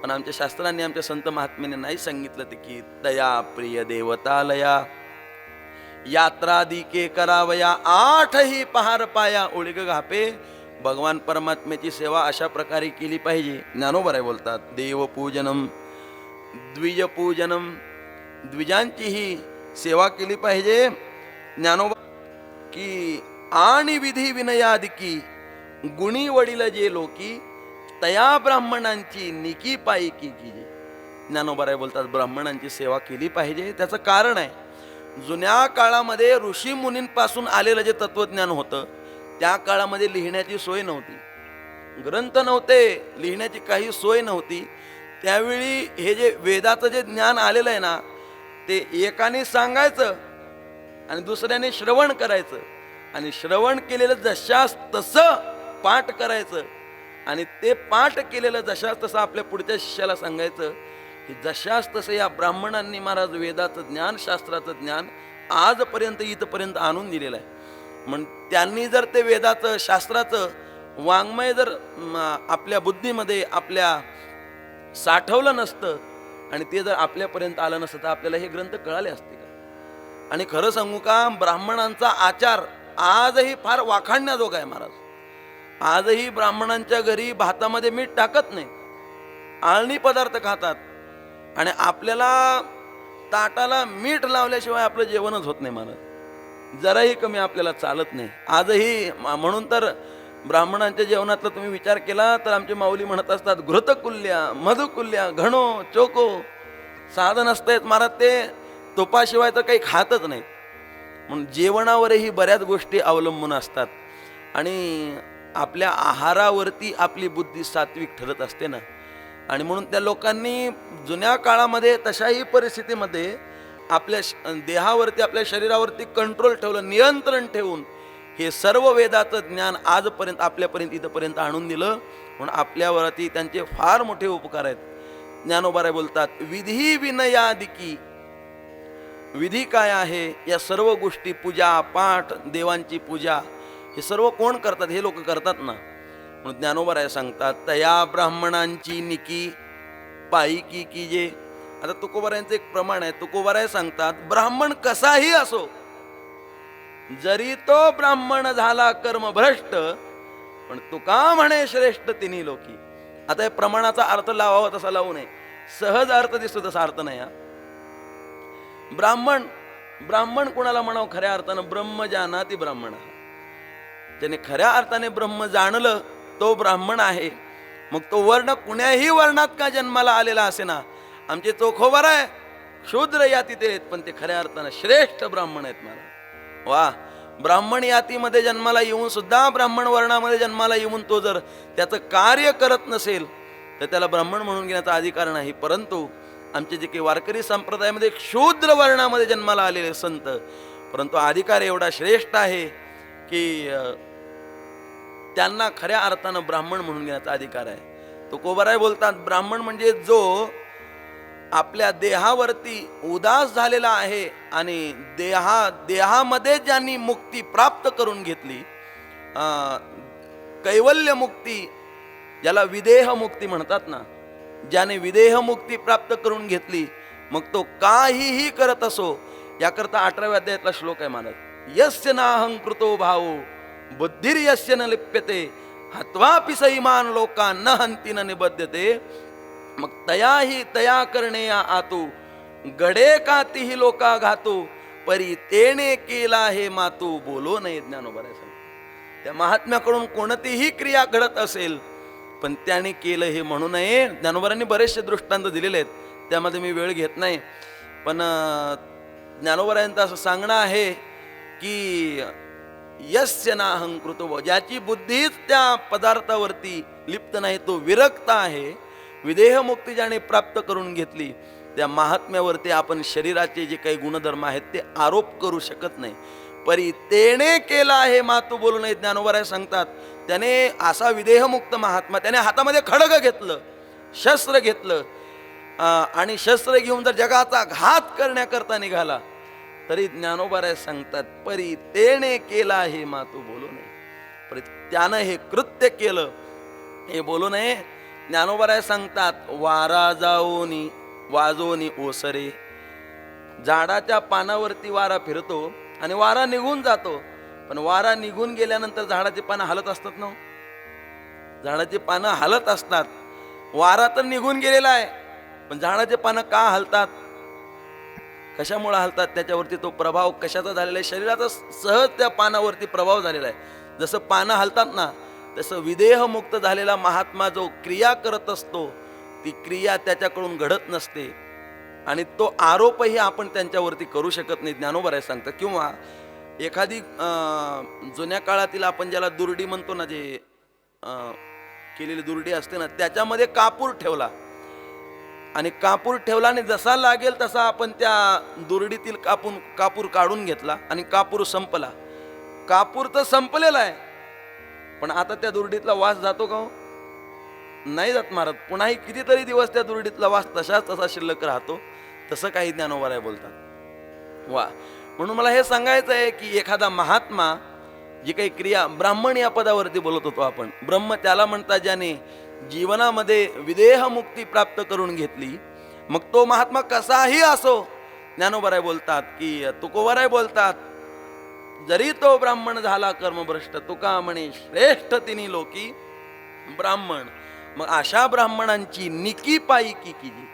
पण आमच्या शास्त्रांनी आमच्या संत महात्म्याने नाही सांगितलं ते की तया प्रिय देवतालया यात्रादिके करावया आठही पहार पाया ओळीग घापे. भगवान परमात्म्याची सेवा अशा प्रकारे केली पाहिजे. ज्ञानोबराय बोलतात देवपूजनम द्विजपूजनम, द्विजांचीही सेवा केली पाहिजे. ज्ञानोबा की आणि विधी विनयादिकी गुणी वडील जे लोकी तया ब्राह्मणांची निकी पायकी कीजे. ज्ञानोबराय बोलतात ब्राह्मणांची सेवा केली पाहिजे. त्याचं कारण आहे, जुन्या काळामध्ये ऋषी मुनींपासून आलेलं जे तत्वज्ञान होतं त्या काळामध्ये लिहिण्याची सोय नव्हती, ग्रंथ नव्हते, लिहिण्याची काही सोय नव्हती. त्यावेळी हे जे वेदाचं जे ज्ञान आलेलं आहे ना, ते एकाने सांगायचं आणि दुसऱ्याने श्रवण करायचं, आणि श्रवण केलेलं जशास तसं पाठ करायचं, आणि ते पाठ केलेलं जशास तसं आपल्या पुढच्या शिष्याला सांगायचं की जशास तसं या ब्राह्मणांनी महाराज वेदाचं ज्ञान, शास्त्राचं ज्ञान आजपर्यंत इथपर्यंत आणून दिलेलं आहे. म्हणून त्यांनी जर ते वेदाचं, शास्त्राचं वाङ्मय जर आपल्या बुद्धीमध्ये आपल्या साठवलं नसतं आणि ते जर आपल्यापर्यंत आलं नसतं तर आपल्याला हे ग्रंथ कळाले असते का? आणि खरं सांगू का, ब्राह्मणांचा आचार आजही फार वाखाणण्याजोगा आहे महाराज. आजही ब्राह्मणांच्या घरी भातामध्ये मीठ टाकत नाही, आळणी पदार्थ खातात, आणि आपल्याला ताटाला मीठ लावल्याशिवाय आपलं जेवणच होत नाही महाराज. जराही कमी आपल्याला चालत नाही आजही. म्हणून तर ब्राह्मणांच्या जेवणातला तुम्ही विचार केला तर आमचे माऊली म्हणत असतात घृतकुल्या, मधुकुल्या, घणो, चोको साधन असतायत महाराज, ते तुपाशिवाय तर काही खातच नाहीत. म्हणून जेवणावरही बऱ्याच गोष्टी अवलंबून असतात, आणि आपल्या आहारावरती आपली बुद्धी सात्विक ठरत असते ना. आणि म्हणून त्या लोकांनी जुन्या काळामध्ये तशाही परिस्थितीमध्ये आपल्या देहावरती, आपल्या शरीरावरती कंट्रोल ठेवलं, नियंत्रण ठेवून हे सर्व वेदाचं ज्ञान आजपर्यंत आपल्यापर्यंत इथपर्यंत आणून दिलं. म्हणून आपल्यावरती त्यांचे फार मोठे उपकार आहेत. ज्ञानोबाराय बोलतात विधी विनयादिकी. विधी काय आहे? या सर्व गोष्टी, पूजा पाठ, देवांची पूजा, हे सर्व कोण करतात? हे लोक करतात ना. म्हणून ज्ञानोबाराय सांगतात तया ब्राह्मणांची निकी पायकी कीजे. आता तुकोबारायांचं एक प्रमाण आहे. तुकोबाराय सांगतात ब्राह्मण कसाही असो, जरी तो ब्राह्मण झाला कर्मभ्रष्ट, पण तुका म्हणे श्रेष्ठ तिन्ही लोकी. आता या प्रमाणाचा अर्थ लावावा तसा लावू नये, सहज अर्थ दिसतो तसा अर्थ नाही. ब्राह्मण, ब्राह्मण कोणाला म्हणावं? खऱ्या अर्थानं ब्रह्म जानाति ब्राह्मण. ज्याने खऱ्या अर्थाने ब्रह्म जाणलं तो ब्राह्मण आहे. मग तो वर्ण कुण्याही वर्णात का जन्माला आलेला असे ना, आमचे चोखोबाराय शूद्र यातीत आहेत, पण ते खऱ्या अर्थानं श्रेष्ठ ब्राह्मण आहेत मला. वा, ब्राह्मण यातीमध्ये जन्माला येऊन सुद्धा, ब्राह्मण वर्णामध्ये जन्माला येऊन तो जर त्याचं कार्य करत नसेल तर त्याला ब्राह्मण म्हणून घेण्याचा अधिकार नाही. परंतु आमचे जे काही वारकरी संप्रदायामध्ये शूद्र वर्णामध्ये जन्माला आलेले संत, परंतु अधिकार एवढा श्रेष्ठ आहे की त्यांना खऱ्या अर्थानं ब्राह्मण म्हणून घेण्याचा अधिकार आहे. तो कोबाराय बोलतात ब्राह्मण म्हणजे जो आपल्या देहावरती उदास झालेला आहे आणि देहामध्ये ज्यांनी मुक्ती प्राप्त करून घेतली, कैवल्य मुक्ती, ज्याला विदेह मुक्ती म्हणतात ना, ज्याने विदेह मुक्ती प्राप्त करून घेतली, मग तो काहीही करत असो. याकरता 18व्या अध्यायातला श्लोक आहे महाराज, यस्य नाहंकृतो भावो बुद्धिर्यस्य न लिप्यते हत्वापि सैमान लोका न हंती न निबध्यते. मग तयाही तया करणे या आतू गडे कातीही लोका घातू परी तेने केला हे मातू बोलो नये. ज्ञानोबाराय सांगतात त्या महात्म्याकडून कोणतीही क्रिया घडत असेल पण त्याने केलं हे म्हणू नये. ज्ञानोबारांनी बरेचसे दृष्टांत दिलेले आहेत, त्यामध्ये मी वेळ घेत नाही. पण ज्ञानोबारायांचं असं सांगणं आहे की यस्य नाहंकृतो, ज्याची बुद्धीच त्या पदार्थावरती लिप्त नाही, तो विरक्त आहे, विदेह मुक्ती ज्याने प्राप्त करून घेतली, त्या महात्म्यावरती आपण शरीराचे जे काही गुणधर्म आहेत ते आरोप करू शकत नाही. परी तेने केला आहे मातू बोलू नये. ज्ञानोबाराय सांगतात त्याने असा विदेहमुक्त महात्मा, त्याने हातामध्ये खडग घेतलं, शस्त्र घेतलं, आणि शस्त्र घेऊन जर जगाचा घात करण्याकरता निघाला तरी ज्ञानोबाराय सांगतात परी तेने केला हे मातू बोलू नये. परी त्यानं हे कृत्य केलं हे बोलू नये. ज्ञानोबराय सांगतात, वारा जाऊनी वाजोनी ओसरे. झाडाच्या पानावरती वारा फिरतो आणि वारा निघून जातो, पण वारा निघून गेल्यानंतर झाडाची पानं हलत असतात ना. झाडाची पानं हलत असतात. वारा तर निघून गेलेला आहे, पण झाडाचे पानं का हलतात? कशामुळे हलतात? त्याच्यावरती तो प्रभाव कशाचा झालेला आहे? शरीराचा सहज त्या पानावरती प्रभाव झालेला आहे. जसं पानं हलतात ना, तसं विदेहमुक्त झालेला महात्मा जो क्रिया करत असतो, ती क्रिया त्याच्याकडून घडत नसते आणि तो आरोपही आपण त्यांच्यावरती करू शकत नाही. ज्ञानोबराय सांगतात. किंवा एखादी जुन्या काळातील आपण ज्याला दुर्डी म्हणतो ना, जे केलेली दुर्डी असते ना, त्याच्यामध्ये कापूर ठेवला आणि कापूर ठेवला आणि जसा लागेल तसा आपण त्या दुर्डीतील कापूर काढून घेतला आणि कापूर संपला. कापूर तर संपलेला आहे, पण आता त्या दुर्डीतला वास जातो का हो? नाही जात महाराज. पुन्हाही कितीतरी दिवस त्या दुर्डीतला वास तसा शिल्लक राहतो. तसं काही ज्ञानोबराय बोलतात. वा, म्हणून मला हे सांगायचं आहे की एखादा महात्मा जी काही क्रिया, ब्राह्मण या पदावरती बोलत होतो आपण, ब्रह्म त्याला म्हणतात ज्याने जीवनामध्ये विदेह मुक्ती प्राप्त करून घेतली. मग तो महात्मा कसाही असो, ज्ञानोबराय बोलतात की तुकोबराय बोलतात, जरी तो ब्राह्मण झाला कर्मभ्रष्ट, तुका म्हणे श्रेष्ठ तिनी लोकी ब्राह्मण. मग अशा ब्राह्मणांची निकी पायी की केली.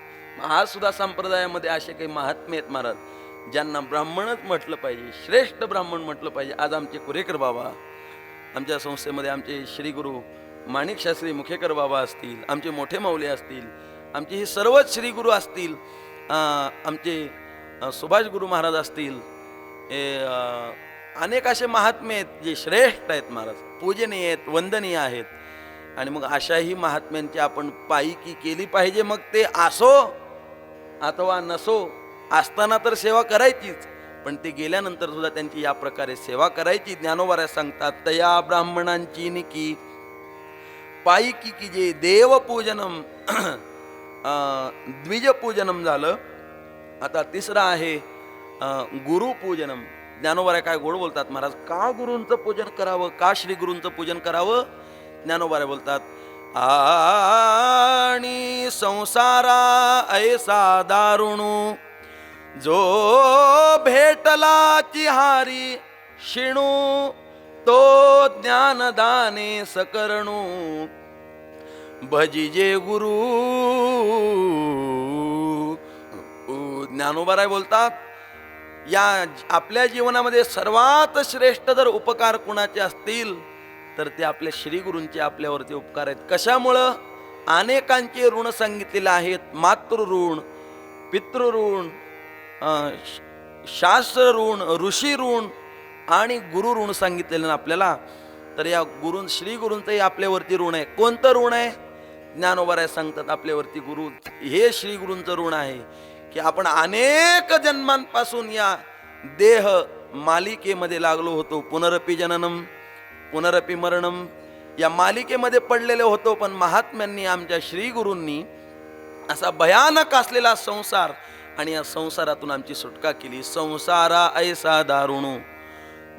हा सुद्धा संप्रदायामध्ये असे काही महात्मे आहेत महाराज, ज्यांना ब्राह्मणच म्हटलं पाहिजे, श्रेष्ठ ब्राह्मण म्हटलं पाहिजे. आज आमचे कुरेकर बाबा, आमच्या संस्थेमध्ये आमचे श्री गुरु माणिक शास्त्री मुखेकर बाबा असतील, आमचे मोठे माऊली असतील, आमचे हे सर्वच श्री गुरु असतील, आमचे सुभाष गुरु महाराज असतील, अनेक असे महात्मे आहेत जे श्रेष्ठ आहेत महाराज, पूजनीय आहेत, वंदनीय आहेत. आणि मग अशाही महात्म्यांची आपण पायकी केली पाहिजे. मग ते असो अथवा नसो, असताना तर सेवा करायचीच, पण ते गेल्यानंतर सुद्धा त्यांची या प्रकारे सेवा करायची. ज्ञानोबराय सांगतात, तया ब्राह्मणांची निकी पायकी की जे देवपूजनम द्विजपूजनम झालं. आता तिसरं आहे गुरुपूजनम. ज्ञानोबराय काय गोड बोलतात महाराज, का गुरूंचं पूजन करावं, का श्री गुरूंचं पूजन करावं? ज्ञानोबराय बोलतात, आणि संसारा ऐसा दारुणू, जो भेटला चिहारी शिणू, तो ज्ञानदाने सकरणू, भजिजे गुरु. ज्ञानोबराय बोलतात, या आपल्या जीवनामध्ये सर्वात श्रेष्ठ जर उपकार कुणाचे असतील तर ते आपल्या श्री गुरूंचे आपल्यावरती उपकार आहेत. कशामुळं? अनेकांचे ऋण सांगितलेले आहेत. मातृऋण, पितृऋण, शास्त्र ऋण, ऋषी ऋण आणि गुरु ऋण सांगितलेलं ना आपल्याला. तर या श्री गुरूंचंही आपल्यावरती ऋण आहे. कोणतं ऋण आहे? ज्ञानोबराय सांगतात, आपल्यावरती गुरु हे श्री गुरूंचं ऋण आहे की आपण अनेक जन्मांपासून या देह मालिकेमध्ये लागलो होतो. पुनरपि जननम पुनरपि मरणम या मालिकेमध्ये पडलेले होतो. पण महात्म्यांनी, आमच्या श्री गुरूंनी असा भयानक असलेला संसार आणि या संसारातून आमची सुटका केली. संसारा ऐसा दारुणू,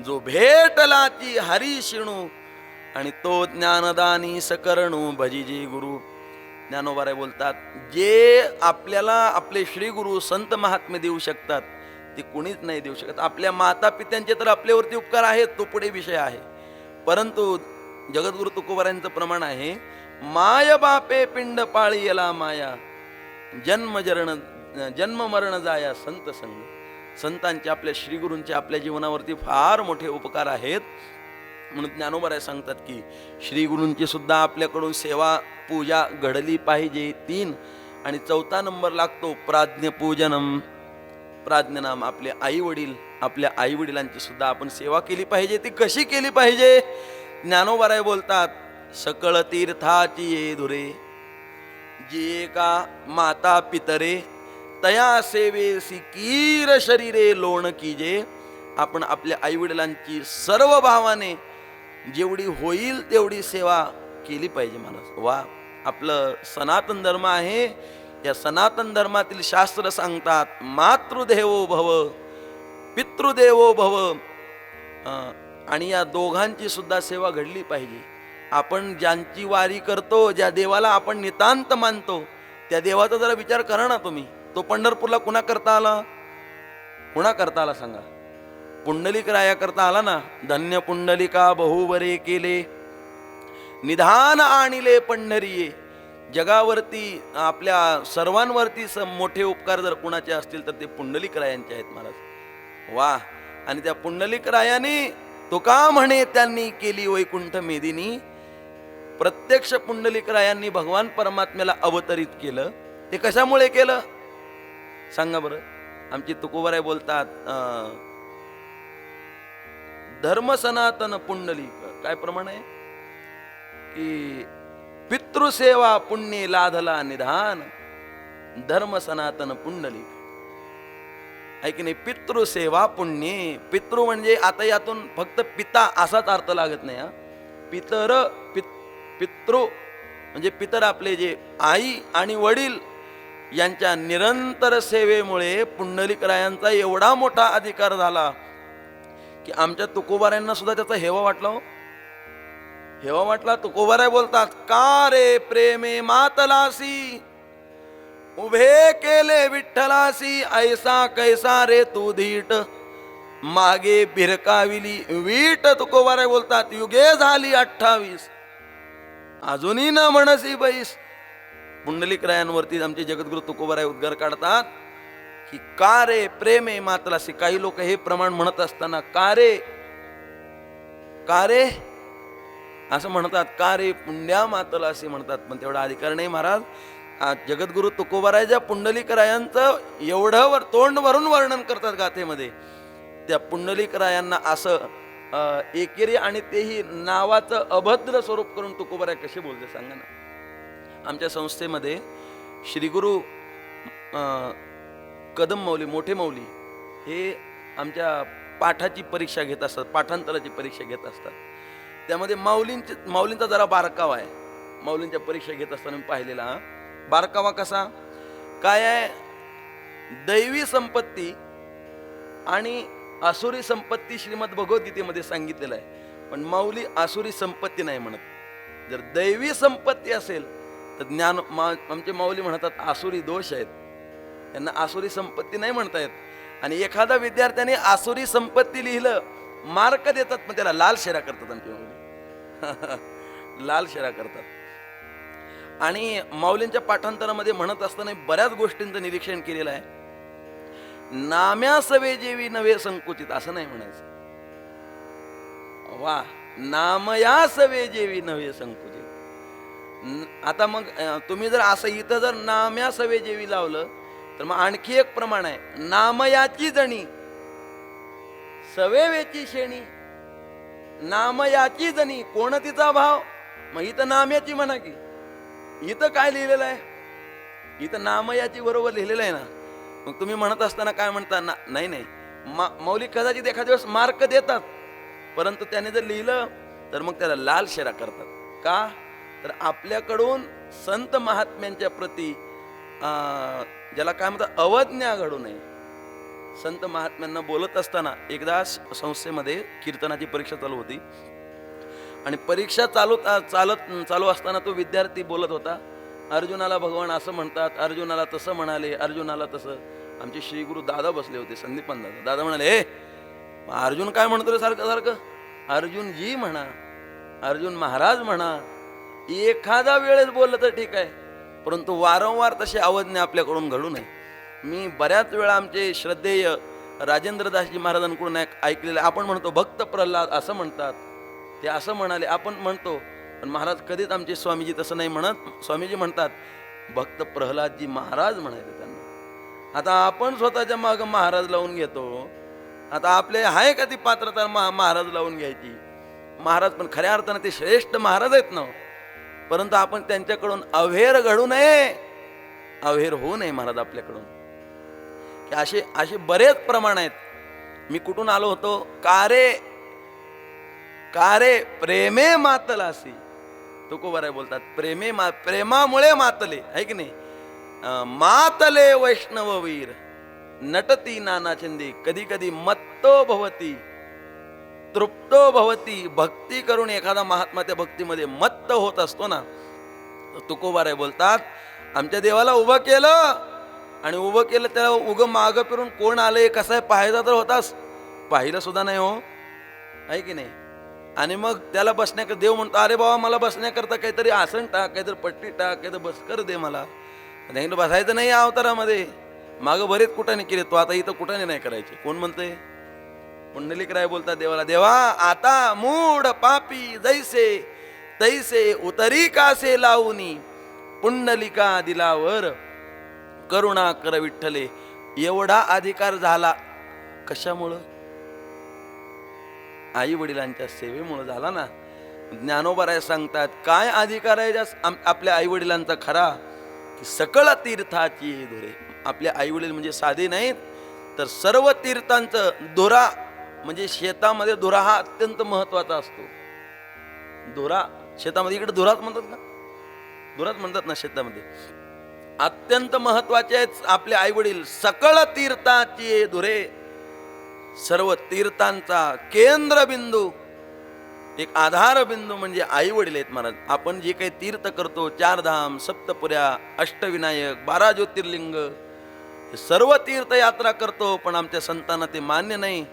जो भेटला ती हरी शिणू, आणि तो ज्ञानदानी सकरणू, भजिजी गुरु. ज्ञानोबराय बोलतात, जे आपल्याला आपले श्री गुरु संत महात्मे देऊ शकतात ते कुणीच नाही देऊ शकत. आपल्या माता पित्यांचे तर आपल्यावरती उपकार आहेत, तो पुढे विषय आहे. परंतु जगद्गुरु तुकोबारायांचं प्रमाण आहे, माय बापे पिंड पाळीला माया, जन्म मरण जाया संत संग. संतांचे, आपल्या श्रीगुरूंचे आपल्या जीवनावरती फार मोठे उपकार आहेत. म्हणून ज्ञानोबराय सांगतात की श्री गुरूंची सुद्धा आपल्याकडून सेवा पूजा घडली पाहिजे. 3 आणि 4था नंबर लागतो प्राज्ञपूजनम. प्राज्ञनाम, आपले आई वडील, आपल्या आई वडिलांची सुद्धा आपण सेवा केली पाहिजे. ती कशी केली पाहिजे? ज्ञानोबराय बोलतात, सकळ तीर्थाची ये धुरे, जी का माता पितरे, तया सेवेसी कीर शरीरे लोण कीजे. आपण आपल्या आई वडिलांची सर्व भावाने जेवढी होईल तेवढी सेवा केली पाहिजे महाराज. वा, आपलं सनातन धर्म आहे. या सनातन धर्मातील शास्त्र सांगतात, मातृदेवो भव पितृदेवो भव. आणि या दोघांची सुद्धा सेवा घडली पाहिजे. आपण ज्यांची वारी करतो, ज्या देवाला आपण नितांत मानतो, त्या देवाचा जरा विचार करा ना तुम्ही. तो पंढरपूरला कुणा करता आला? कुणा करता आला सांगा? पुंडलिक राया करता आला ना. धन्य पुंडलिका बहुबरे केले, निधान आणिले पंढरीये. जगावरती आपल्या सर्वांवरती मोठे उपकार जर कुणाचे असतील तर ते पुंडलिक रायांचे आहेत महाराज. वा. आणि त्या पुंडलिक रायाने तुका म्हणे त्यांनी केली वैकुंठ मेदिनी. प्रत्यक्ष पुंडलिक रायांनी भगवान परमात्म्याला अवतरित केलं. ते कशामुळे केलं सांगा बरं. आमची तुकोबाराय बोलतात, धर्म सनातन पुंडलिक. काय प्रमाण आहे की पितृसेवा पुण्य लाधला निधान, धर्म सनातन पुंडलिक. आहे की नाही? पितृसेवा पुण्य. पितृ म्हणजे आता यातून फक्त पिता असाच अर्थ लागत नाही. पितृ म्हणजे पितर आपले जे आई आणि वडील यांच्या निरंतर सेवेमुळे पुंडलिकरायांचा एवढा मोठा अधिकार झाला की आमच्या तुकोबारायांना सुद्धा त्याचा हेवा वाटला. हो, हेवा वाटला. तुकोबाराय बोलतात, का रे प्रेमे मातलासी, उभे केले विठ्ठलासी, ऐसा कैसा रे तू धीट, मागे भिरकाविली वीट. तुकोबाराय बोलतात, युगे झाली 28, अजूनही न म्हणसी बैस. पुंडलिकरायांवरती आमचे जगद्गुरु तुकोबाराय उद्गार काढतात की का रे प्रेमे मातलासी. काही लोक हे प्रमाण म्हणत असताना का रे का रे असं म्हणतात, का रे पुण्या मातलासी म्हणतात. पण तेवढा अधिकार नाही महाराज. जगद्गुरु तुकोबाराय पुंडलिकरायांचं एवढं तोंड भरून वर्णन करतात गाथेमध्ये. त्या पुंडलिकरायांना असं एकेरी आणि तेही नावाचं अभद्र स्वरूप करून तुकोबाराय कसे बोलते सांगा ना. आमच्या संस्थेमध्ये श्रीगुरु कदम मौली, मोठे मौली हे आमच्या पाठाची परीक्षा घेत असतात, पाठांतराची परीक्षा घेत असतात. त्यामध्ये माऊलींचा जरा बारकावा आहे. माऊलींच्या परीक्षा घेत असताना मी पाहिलेला. बारकावा कसा काय आहे? दैवी संपत्ती आणि आसुरी संपत्ती श्रीमद भगवद्गीतेमध्ये सांगितलेलं आहे. पण माऊली आसुरी संपत्ती नाही म्हणत. जर दैवी संपत्ती असेल तर आमचे माऊली म्हणतात आसुरी दोष आहेत, त्यांना आसुरी संपत्ती नाही म्हणता येत. आणि एखादा विद्यार्थ्याने आसुरी संपत्ती लिहिलं, मार्क देतात, पण त्याला लाल शेरा करतात आमचे माऊली. लाल शेरा करतात. आणि माऊलींच्या पाठांतरामध्ये म्हणत असताना बऱ्याच गोष्टींचं निरीक्षण केलेलं आहे. नाम्या सवे जेवी नव्हे संकुचित असं नाही म्हणायचं. वा. नामया सवे जेवी नव्हे संकुचित. आता मग तुम्ही जर असं इथं जर नाम्या सवे जेवी लावलं तर मग आणखी एक प्रमाण आहे, नामयाची जणी सवेवेची शेणी. नामयाची जणी कोण तिचा भाव, मग इथं नाम्याची म्हणा की. इथं काय लिहिलेलं आहे? इथं नामयाची बरोबर लिहिलेलं आहे ना. मग तुम्ही म्हणत असताना काय म्हणता? नाही नाही, मौलिक कदाचित एखाद्या दिवस मार्क देतात, परंतु त्याने जर लिहिलं तर मग त्याला लाल शेरा करतात. का तर आपल्याकडून संत महात्म्यांच्या प्रती ज्याला काय म्हणतात अवज्ञा घडू नये. संत महात्म्यांना बोलत असताना एकदा संस्थेमध्ये कीर्तनाची परीक्षा चालू होती आणि परीक्षा चालू असताना तो विद्यार्थी बोलत होता, अर्जुनाला भगवान असं म्हणतात, अर्जुनाला तसं म्हणाले, अर्जुनाला तसं. आमचे श्री गुरु दादा बसले होते, संदीपान दादा. दादा म्हणाले, हे अर्जुन काय म्हणतो रे सारखं सारखं? अर्जुन जी म्हणा, अर्जुन महाराज म्हणा. एखादा वेळेस बोललं तर ठीक आहे, परंतु वारंवार तशी अवज्ञा आपल्याकडून घडू नये. मी बऱ्याच वेळा आमचे श्रद्धेय राजेंद्रदासजी महाराजांकडून ऐकलेलं. आपण म्हणतो भक्त प्रल्हाद असं म्हणतात, ते असं म्हणाले आपण म्हणतो, पण महाराज कधीच आमचे स्वामीजी तसं नाही म्हणत. स्वामीजी म्हणतात भक्त प्रल्हादजी महाराज म्हणायचे त्यांना. आता आपण स्वतःच्या मागं महाराज लावून घेतो. आता आपले आहे का ती पात्रता महाराज लावून घ्यायची? महाराज पण खऱ्या अर्थानं ते श्रेष्ठ महाराज आहेत ना, परंतु आपण त्यांच्याकडून अवेर घडू नये, अवेर होऊ नये महाराज आपल्याकडून. की असे बरेच प्रमाण आहेत. मी कुठून आलो होतो? कारे प्रेमे मातलासी. तुकोबाराय बोलतात प्रेमामुळे मातले, आहे की नाही? मातले वैष्णववीर नटती नाना चंदी, कधी कधी मत्तो भवती. तृप्तो भवती, भक्ती करून एखादा महात्मा त्या भक्तीमध्ये मत्त होत असतो ना, तुकोबाराय बोलतात, आमच्या देवाला उभं केलं आणि उभं केलं त्याला उगं मागं फिरून कोण आलंय कसं आहे पाहायचा तर होतास, पाहिलं सुद्धा नाही हो, आहे की नाही. आणि मग त्याला बसण्याकर देव म्हणतो, अरे बाबा मला बसण्याकरता काहीतरी आसन टाक, काहीतरी पट्टी टाक, काहीतरी बसकर दे मला. नाही बसायचं नाही या अवतारामध्ये, मागं बरेच कुठाने केले, तो आता इथं कुठाने नाही करायचे. कोण म्हणतंय? पुंडलिकराय बोलतात देवाला, देवा आता मूढ पापी जैसे तैसे उतरी कासे लावूनी, पुंडलिका दिलावर करुणा कर विठ्ठले. एवढा अधिकार झाला कशामुळं? आई वडिलांच्या सेवेमुळे झाला ना. ज्ञानोबाराय सांगतात, काय अधिकार आहे आपल्या आई वडिलांचा खरा, की सकळ तीर्थाची धुरे. आपल्या आई वडील म्हणजे साधे नाहीत, तर सर्व तीर्थांचं धुरा, म्हणजे शेतामध्ये धुरा हा अत्यंत महत्वाचा असतो. धुरा शेतामध्ये, इकडे धुराच म्हणतात का? धुराच म्हणतात ना शेतामध्ये. अत्यंत महत्वाचे आहेत आपले आई वडील. सकळ तीर्थाची धुरे, सर्व तीर्थांचा केंद्रबिंदू, एक आधार बिंदू म्हणजे आई वडील आहेत महाराज. आपण जे काही तीर्थ करतो, 4 धाम, सप्तपुऱ्या, अष्टविनायक, 12 ज्योतिर्लिंग, सर्व तीर्थयात्रा करतो, पण आमच्या संतांना ते मान्य नाही.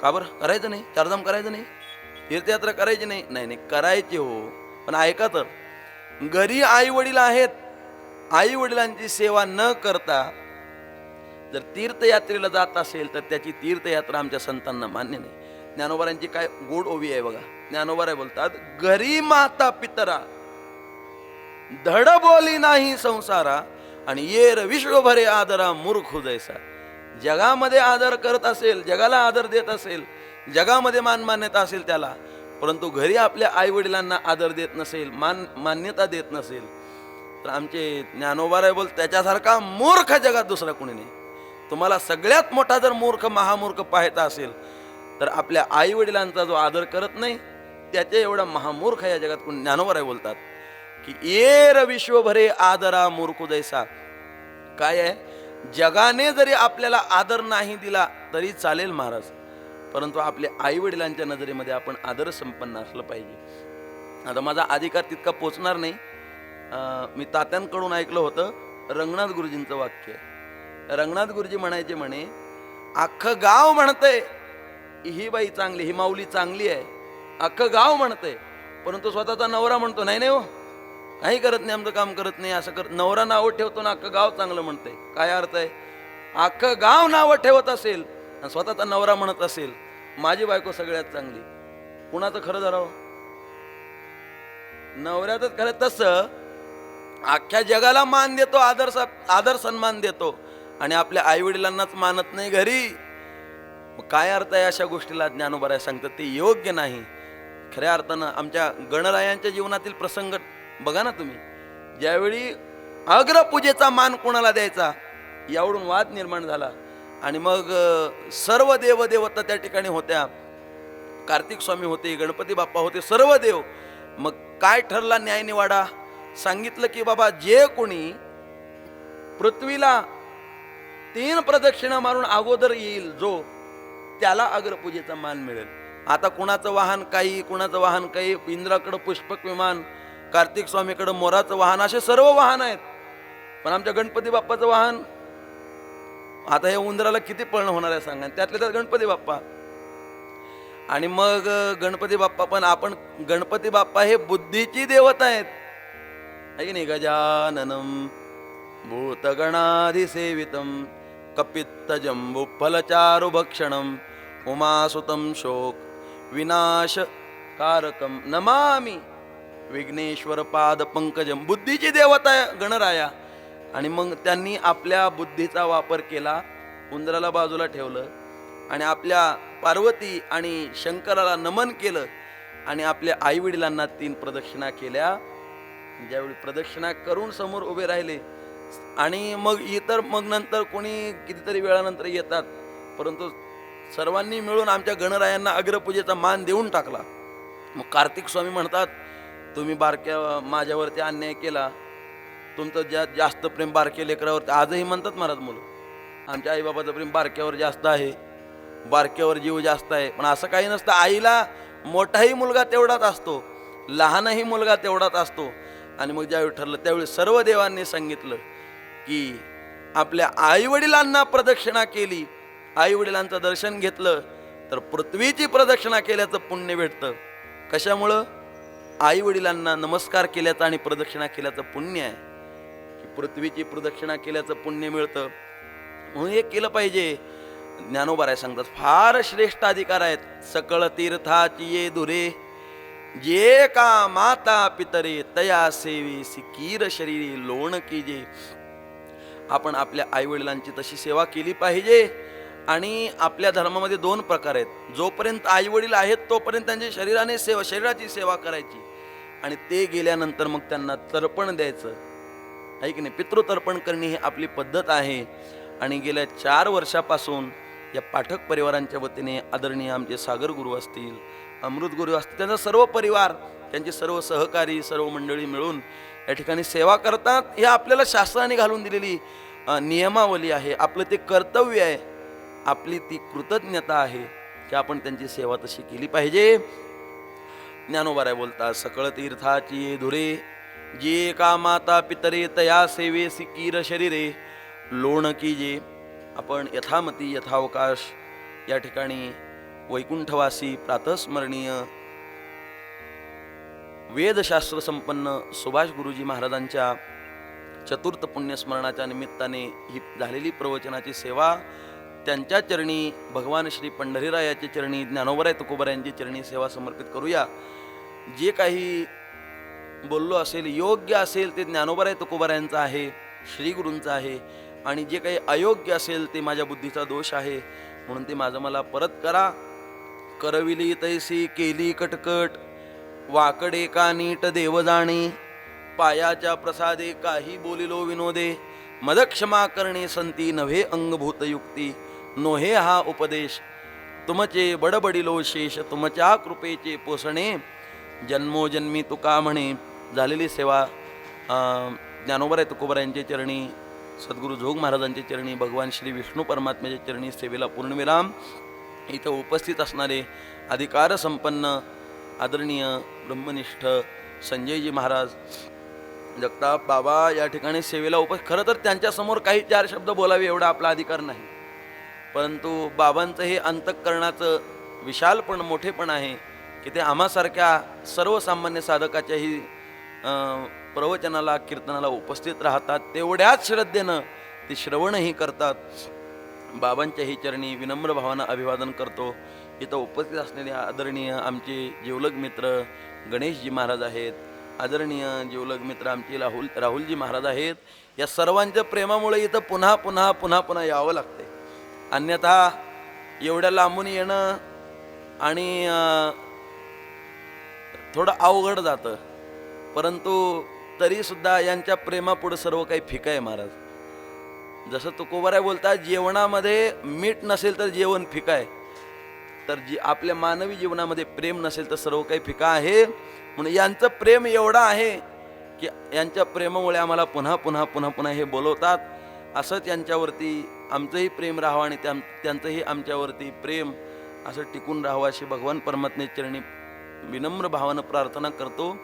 का बरं? करायचं नाही? 4 धाम करायचं नाही? तीर्थयात्रा करायची नाही? नाही नाही करायची हो, पण ऐका तर, घरी आई वडील आहेत, आई वडिलांची सेवा न करता जर तीर्थयात्रेला जात असेल तर त्याची तीर्थयात्रा आमच्या संतांना मान्य नाही. ज्ञानोबारांची काय गोड ओवी आहे बघा. ज्ञानोबाराय बोलतात, घरी माता पितरा धड बोली नाही संसारा, आणि येर विश्वभरे आदरा मूर्ख जैसा. जगामध्ये आदर करत असेल, जगाला आदर देत असेल, जगामध्ये मान्यता असेल त्याला, परंतु घरी आपल्या आई वडिलांना आदर देत नसेल, मान्यता देत नसेल, तर आमचे ज्ञानोबाराय बोलतात, त्याच्यासारखा मूर्ख जगात दुसरा कोणी नाही. तुम्हाला सगळ्यात मोठा जर मूर्ख महामूर्ख पाहायचा असेल तर आपल्या आई वडिलांचा जो आदर करत नाही त्याच्या एवढा महामूर्ख या जगात कोणी. ज्ञानोबाराय बोलतात की येर विश्वभरे आदरा मूर्ख जैसा. काय आहे, जगाने जरी आपल्याला आदर नाही दिला तरी चालेल महाराज, परंतु आपल्या आई वडिलांच्या नजरेमध्ये आपण आदर संपन्न असलं पाहिजे. आता माझा अधिकार तितका पोचणार नाही. मी तात्यांकडून ऐकलं होतं रंगनाथ गुरुजींचं वाक्य. रंगनाथ गुरुजी म्हणायचे, म्हणे अख्खं गाव म्हणतंय ही बाई चांगली, ही माऊली चांगली आहे, अख्खं गाव म्हणतंय, परंतु स्वतःचा नवरा म्हणतो नाही नाही हो, काही करत नाही, आमचं काम करत नाही, असं करत. नवरा नावं ठेवतो ना अख्खं गाव चांगलं म्हणतंय. काय अर्थ आहे? अख्खं गाव नावं ठेवत असेल आणि स्वतःचा नवरा म्हणत असेल माझी बायको सगळ्यात चांगली, कुणाचं खरं धरावं? नवऱ्यातच खरं. तसं अख्ख्या जगाला मान देतो, आदर सन्मान देतो, आणि आपल्या आई वडिलांनाच मानत नाही घरी. मग काय अर्थ आहे अशा गोष्टीला? ज्ञानोबाराय सांगतात ते योग्य नाही. खऱ्या अर्थानं आमच्या गणरायांच्या जीवनातील प्रसंग बघा ना तुम्ही. ज्यावेळी अग्रपूजेचा मान कोणाला द्यायचा यावरून वाद निर्माण झाला, आणि मग सर्व देवदेवता त्या ठिकाणी होत्या. कार्तिक स्वामी होते, गणपती बाप्पा होते, सर्व देव. मग काय ठरला न्यायनिवाडा? सांगितलं की बाबा जे कोणी पृथ्वीला 3 प्रदक्षिणा मारून अगोदर येईल जो, त्याला अग्रपूजेचा मान मिळेल. आता कुणाचं वाहन काही, कुणाचं वाहन काही, इंद्राकडं पुष्पक विमान, कार्तिक स्वामीकडं मोराचं वाहन, असे सर्व वाहन आहेत. पण आमच्या गणपती बाप्पाचं वाहन, आता हे उंदराला किती पळणं होणार आहे सांगा, त्यातले त्यात गणपती बाप्पा. आणि मग गणपती बाप्पा पण, आपण गणपती बाप्पा हे बुद्धीची देवता आहेत, आहे की नाही? गजाननम भूतगणाधिसेवितम कपित्त जंबू फलचारु भक्षणम उमासुतम शोक विनाश कारकम नमामि विघ्नेश्वर पाद पंकजम. बुद्धीची देवता गणराया. आणि मग त्यांनी आपल्या बुद्धीचा वापर केला, उंदराला बाजूला ठेवलं, आणि आपल्या पार्वती आणि शंकराला नमन केलं, आणि आपल्या आई वडिलांना 3 प्रदक्षिणा केल्या. ज्यावेळी प्रदक्षिणा करून समोर उभे राहिले, आणि मग इतर मग नंतर कोणी कितीतरी वेळानंतर येतात, परंतु सर्वांनी मिळून आमच्या गणरायांना अग्रपूजेचा मान देऊन टाकला. मग कार्तिक स्वामी म्हणतात, तुम्ही बारक्या माझ्यावरती अन्याय केला, तुमचं जास्त प्रेम बारक्या लेकरावरती. आजही म्हणतात महाराज मुलं, आमच्या आईबाबाचं प्रेम बारक्यावर जास्त आहे, बारक्यावर जीव जास्त आहे. पण असं काही नसतं. आईला मोठाही मुलगा तेवढाच असतो, लहानही मुलगा तेवढाच असतो. आणि मग ज्यावेळी ठरलं त्यावेळी सर्व देवांनी सांगितलं की आपल्या आईवडिलांना प्रदक्षिणा केली, आईवडिलांचं दर्शन घेतलं तर पृथ्वीची प्रदक्षिणा केल्याचं पुण्य भेटतं. कशामुळं? आईवडिलांना नमस्कार केल्याचं आणि प्रदक्षिणा केल्याचं पुण्य आहे. की पृथ्वीची प्रदक्षिणा केल्याचं पुण्य मिळतं. म्हणून हे केलं पाहिजे. ज्ञानोबा सांगतात फार श्रेष्ठ अधिकार आहेत. सकळ तीर्थाची ये दुरे, जे का माता पितरे तया सेवी सिकीर शरीरी लोण कीजे. आपण आपल्या आईवडिलांची तशी सेवा केली पाहिजे. आणि आपल्या धर्मामध्ये 2 प्रकार आहेत. जोपर्यंत आईवडील आहेत तोपर्यंत त्यांच्या शरीराची सेवा करायची, आणि ते गेल्यानंतर मग त्यांना तर्पण द्यायचं आहे की नाही. पितृतर्पण करणे ही आपली पद्धत आहे. आणि गेल्या 4 वर्षापासून या पाठक परिवारांच्या वतीने आदरणीय आमचे सागर गुरु असतील, अमृत गुरु असतील, त्यांचा सर्व परिवार, त्यांचे सर्व सहकारी, सर्व मंडळी मिळून या ठिकाणी सेवा करतात. हे आपल्याला शास्त्राने घालून दिलेली नियमावली आहे. आपलं ते कर्तव्य आहे, आपली ती कृतज्ञता आहे की आपण त्यांची सेवा तशी केली पाहिजे. ज्ञानोबा बोलतात सकळ तीर्थाची धुरे, जे का माता पितरे तया सेवे सिकीर शरीरे लोण कीजे. आपण यथामती यथावकाश या ठिकाणी वैकुंठवासी प्रातस्मरणीय वेदशास्त्र संपन्न सुभाष गुरुजी महाराजांच्या चतुर्थ पुण्यस्मरणाच्या निमित्ताने ही झालेली प्रवचनाची सेवा त्यांच्या चरणी, भगवान श्री पंढरीरायाच्या चरणी, ज्ञानोबराय तुकोबारायांची चरणी सेवा समर्पित करूया. जे काही बोललो असेल, योग्य असेल ते ज्ञानोबराय तुकोबारायांचं आहे, श्री गुरूंचं आहे. आणि जे काही अयोग्य असेल ते माझ्या बुद्धीचा दोष आहे, म्हणून ते माझं मला परत करा. करविली तैसी केली कटकट, वाकडे का नीट देव जाणे. पायाच्या प्रसादे काही बोलिलो विनोदे, मदक्षमा करणे संती नव्हे अंगभूत युक्ती. नोहे हा उपदेश तुमचे बडबडिलो शेष, तुमच्या कृपेचे पोषणे जन्मोजन्मी तुका म्हणे. झालेली सेवा ज्ञानोबराय तुकोबारायांच्या चरणी, सद्गुरू जोग महाराजांच्या चरणी, भगवान श्री विष्णू परमात्म्याच्या चरणी सेवेला पूर्णविराम. इथं उपस्थित असणारे अधिकार संपन्न आदरणीय ब्रह्मनिष्ठ संजयजी महाराज जगताप बाबा या ठिकाणी सेवेला खरं तर त्यांच्यासमोर काही 4 शब्द बोलावे एवढा आपला अधिकार नाही, परंतु बाबांचं हे अंतःकरणाचं विशालपण, मोठेपण आहे की ते आम्हासारख्या सर्वसामान्य साधकाच्याही प्रवचनाला, कीर्तनाला उपस्थित राहतात. तेवढ्याच श्रद्धेनं ते श्रवणही करतात. बाबांच्याही चरणी विनम्र भावानं अभिवादन करतो. इथं उपस्थित असलेले आदरणीय आमचे जिवलग मित्र गणेशजी महाराज आहेत, आदरणीय जिवलग मित्र आमचे राहुलजी महाराज आहेत. या सर्वांच्या प्रेमामुळे इथं पुन्हा पुन्हा पुन्हा पुन्हा यावं लागते. अन्यथा एवढ्या लांबून येणं आणि थोडं अवघड जातं, परंतु तरीसुद्धा यांच्या प्रेमापुढं सर्व काही फिकं आहे महाराज. जसं तुकोबाराय बोलतात, जेवणामध्ये मीठ नसेल तर जेवण फिकं आहे, तर आपल्या मानवी जीवनामध्ये प्रेम नसेल तर सर्व काही फिकं आहे. म्हणून यांचं प्रेम एवढं आहे की यांच्या प्रेमामुळे आम्हाला पुन्हा पुन्हा पुन्हा पुन्हा हे बोलवतात. असंच यांच्यावरती आमचंही प्रेम राहावं आणि त्यांचंही आमच्यावरती प्रेम असं टिकून राहावं अशी भगवान परमात्म्याच्या चरणी विनम्र भावानं प्रार्थना करतो.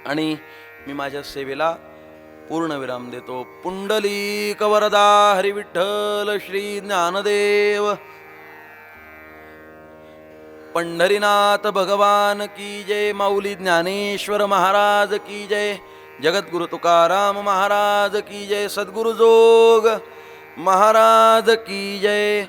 आणि मी माझ्या सेवेला पूर्ण विराम देतो. पुंडलिक वरदा हरी विठ्ठल श्री ज्ञानदेव. पंढरीनाथ भगवान की जय. माऊली ज्ञानेश्वर महाराज की जय. जगद्गुरु तुकाराम महाराज की जय. सद्गुरु जोग महाराज की जय.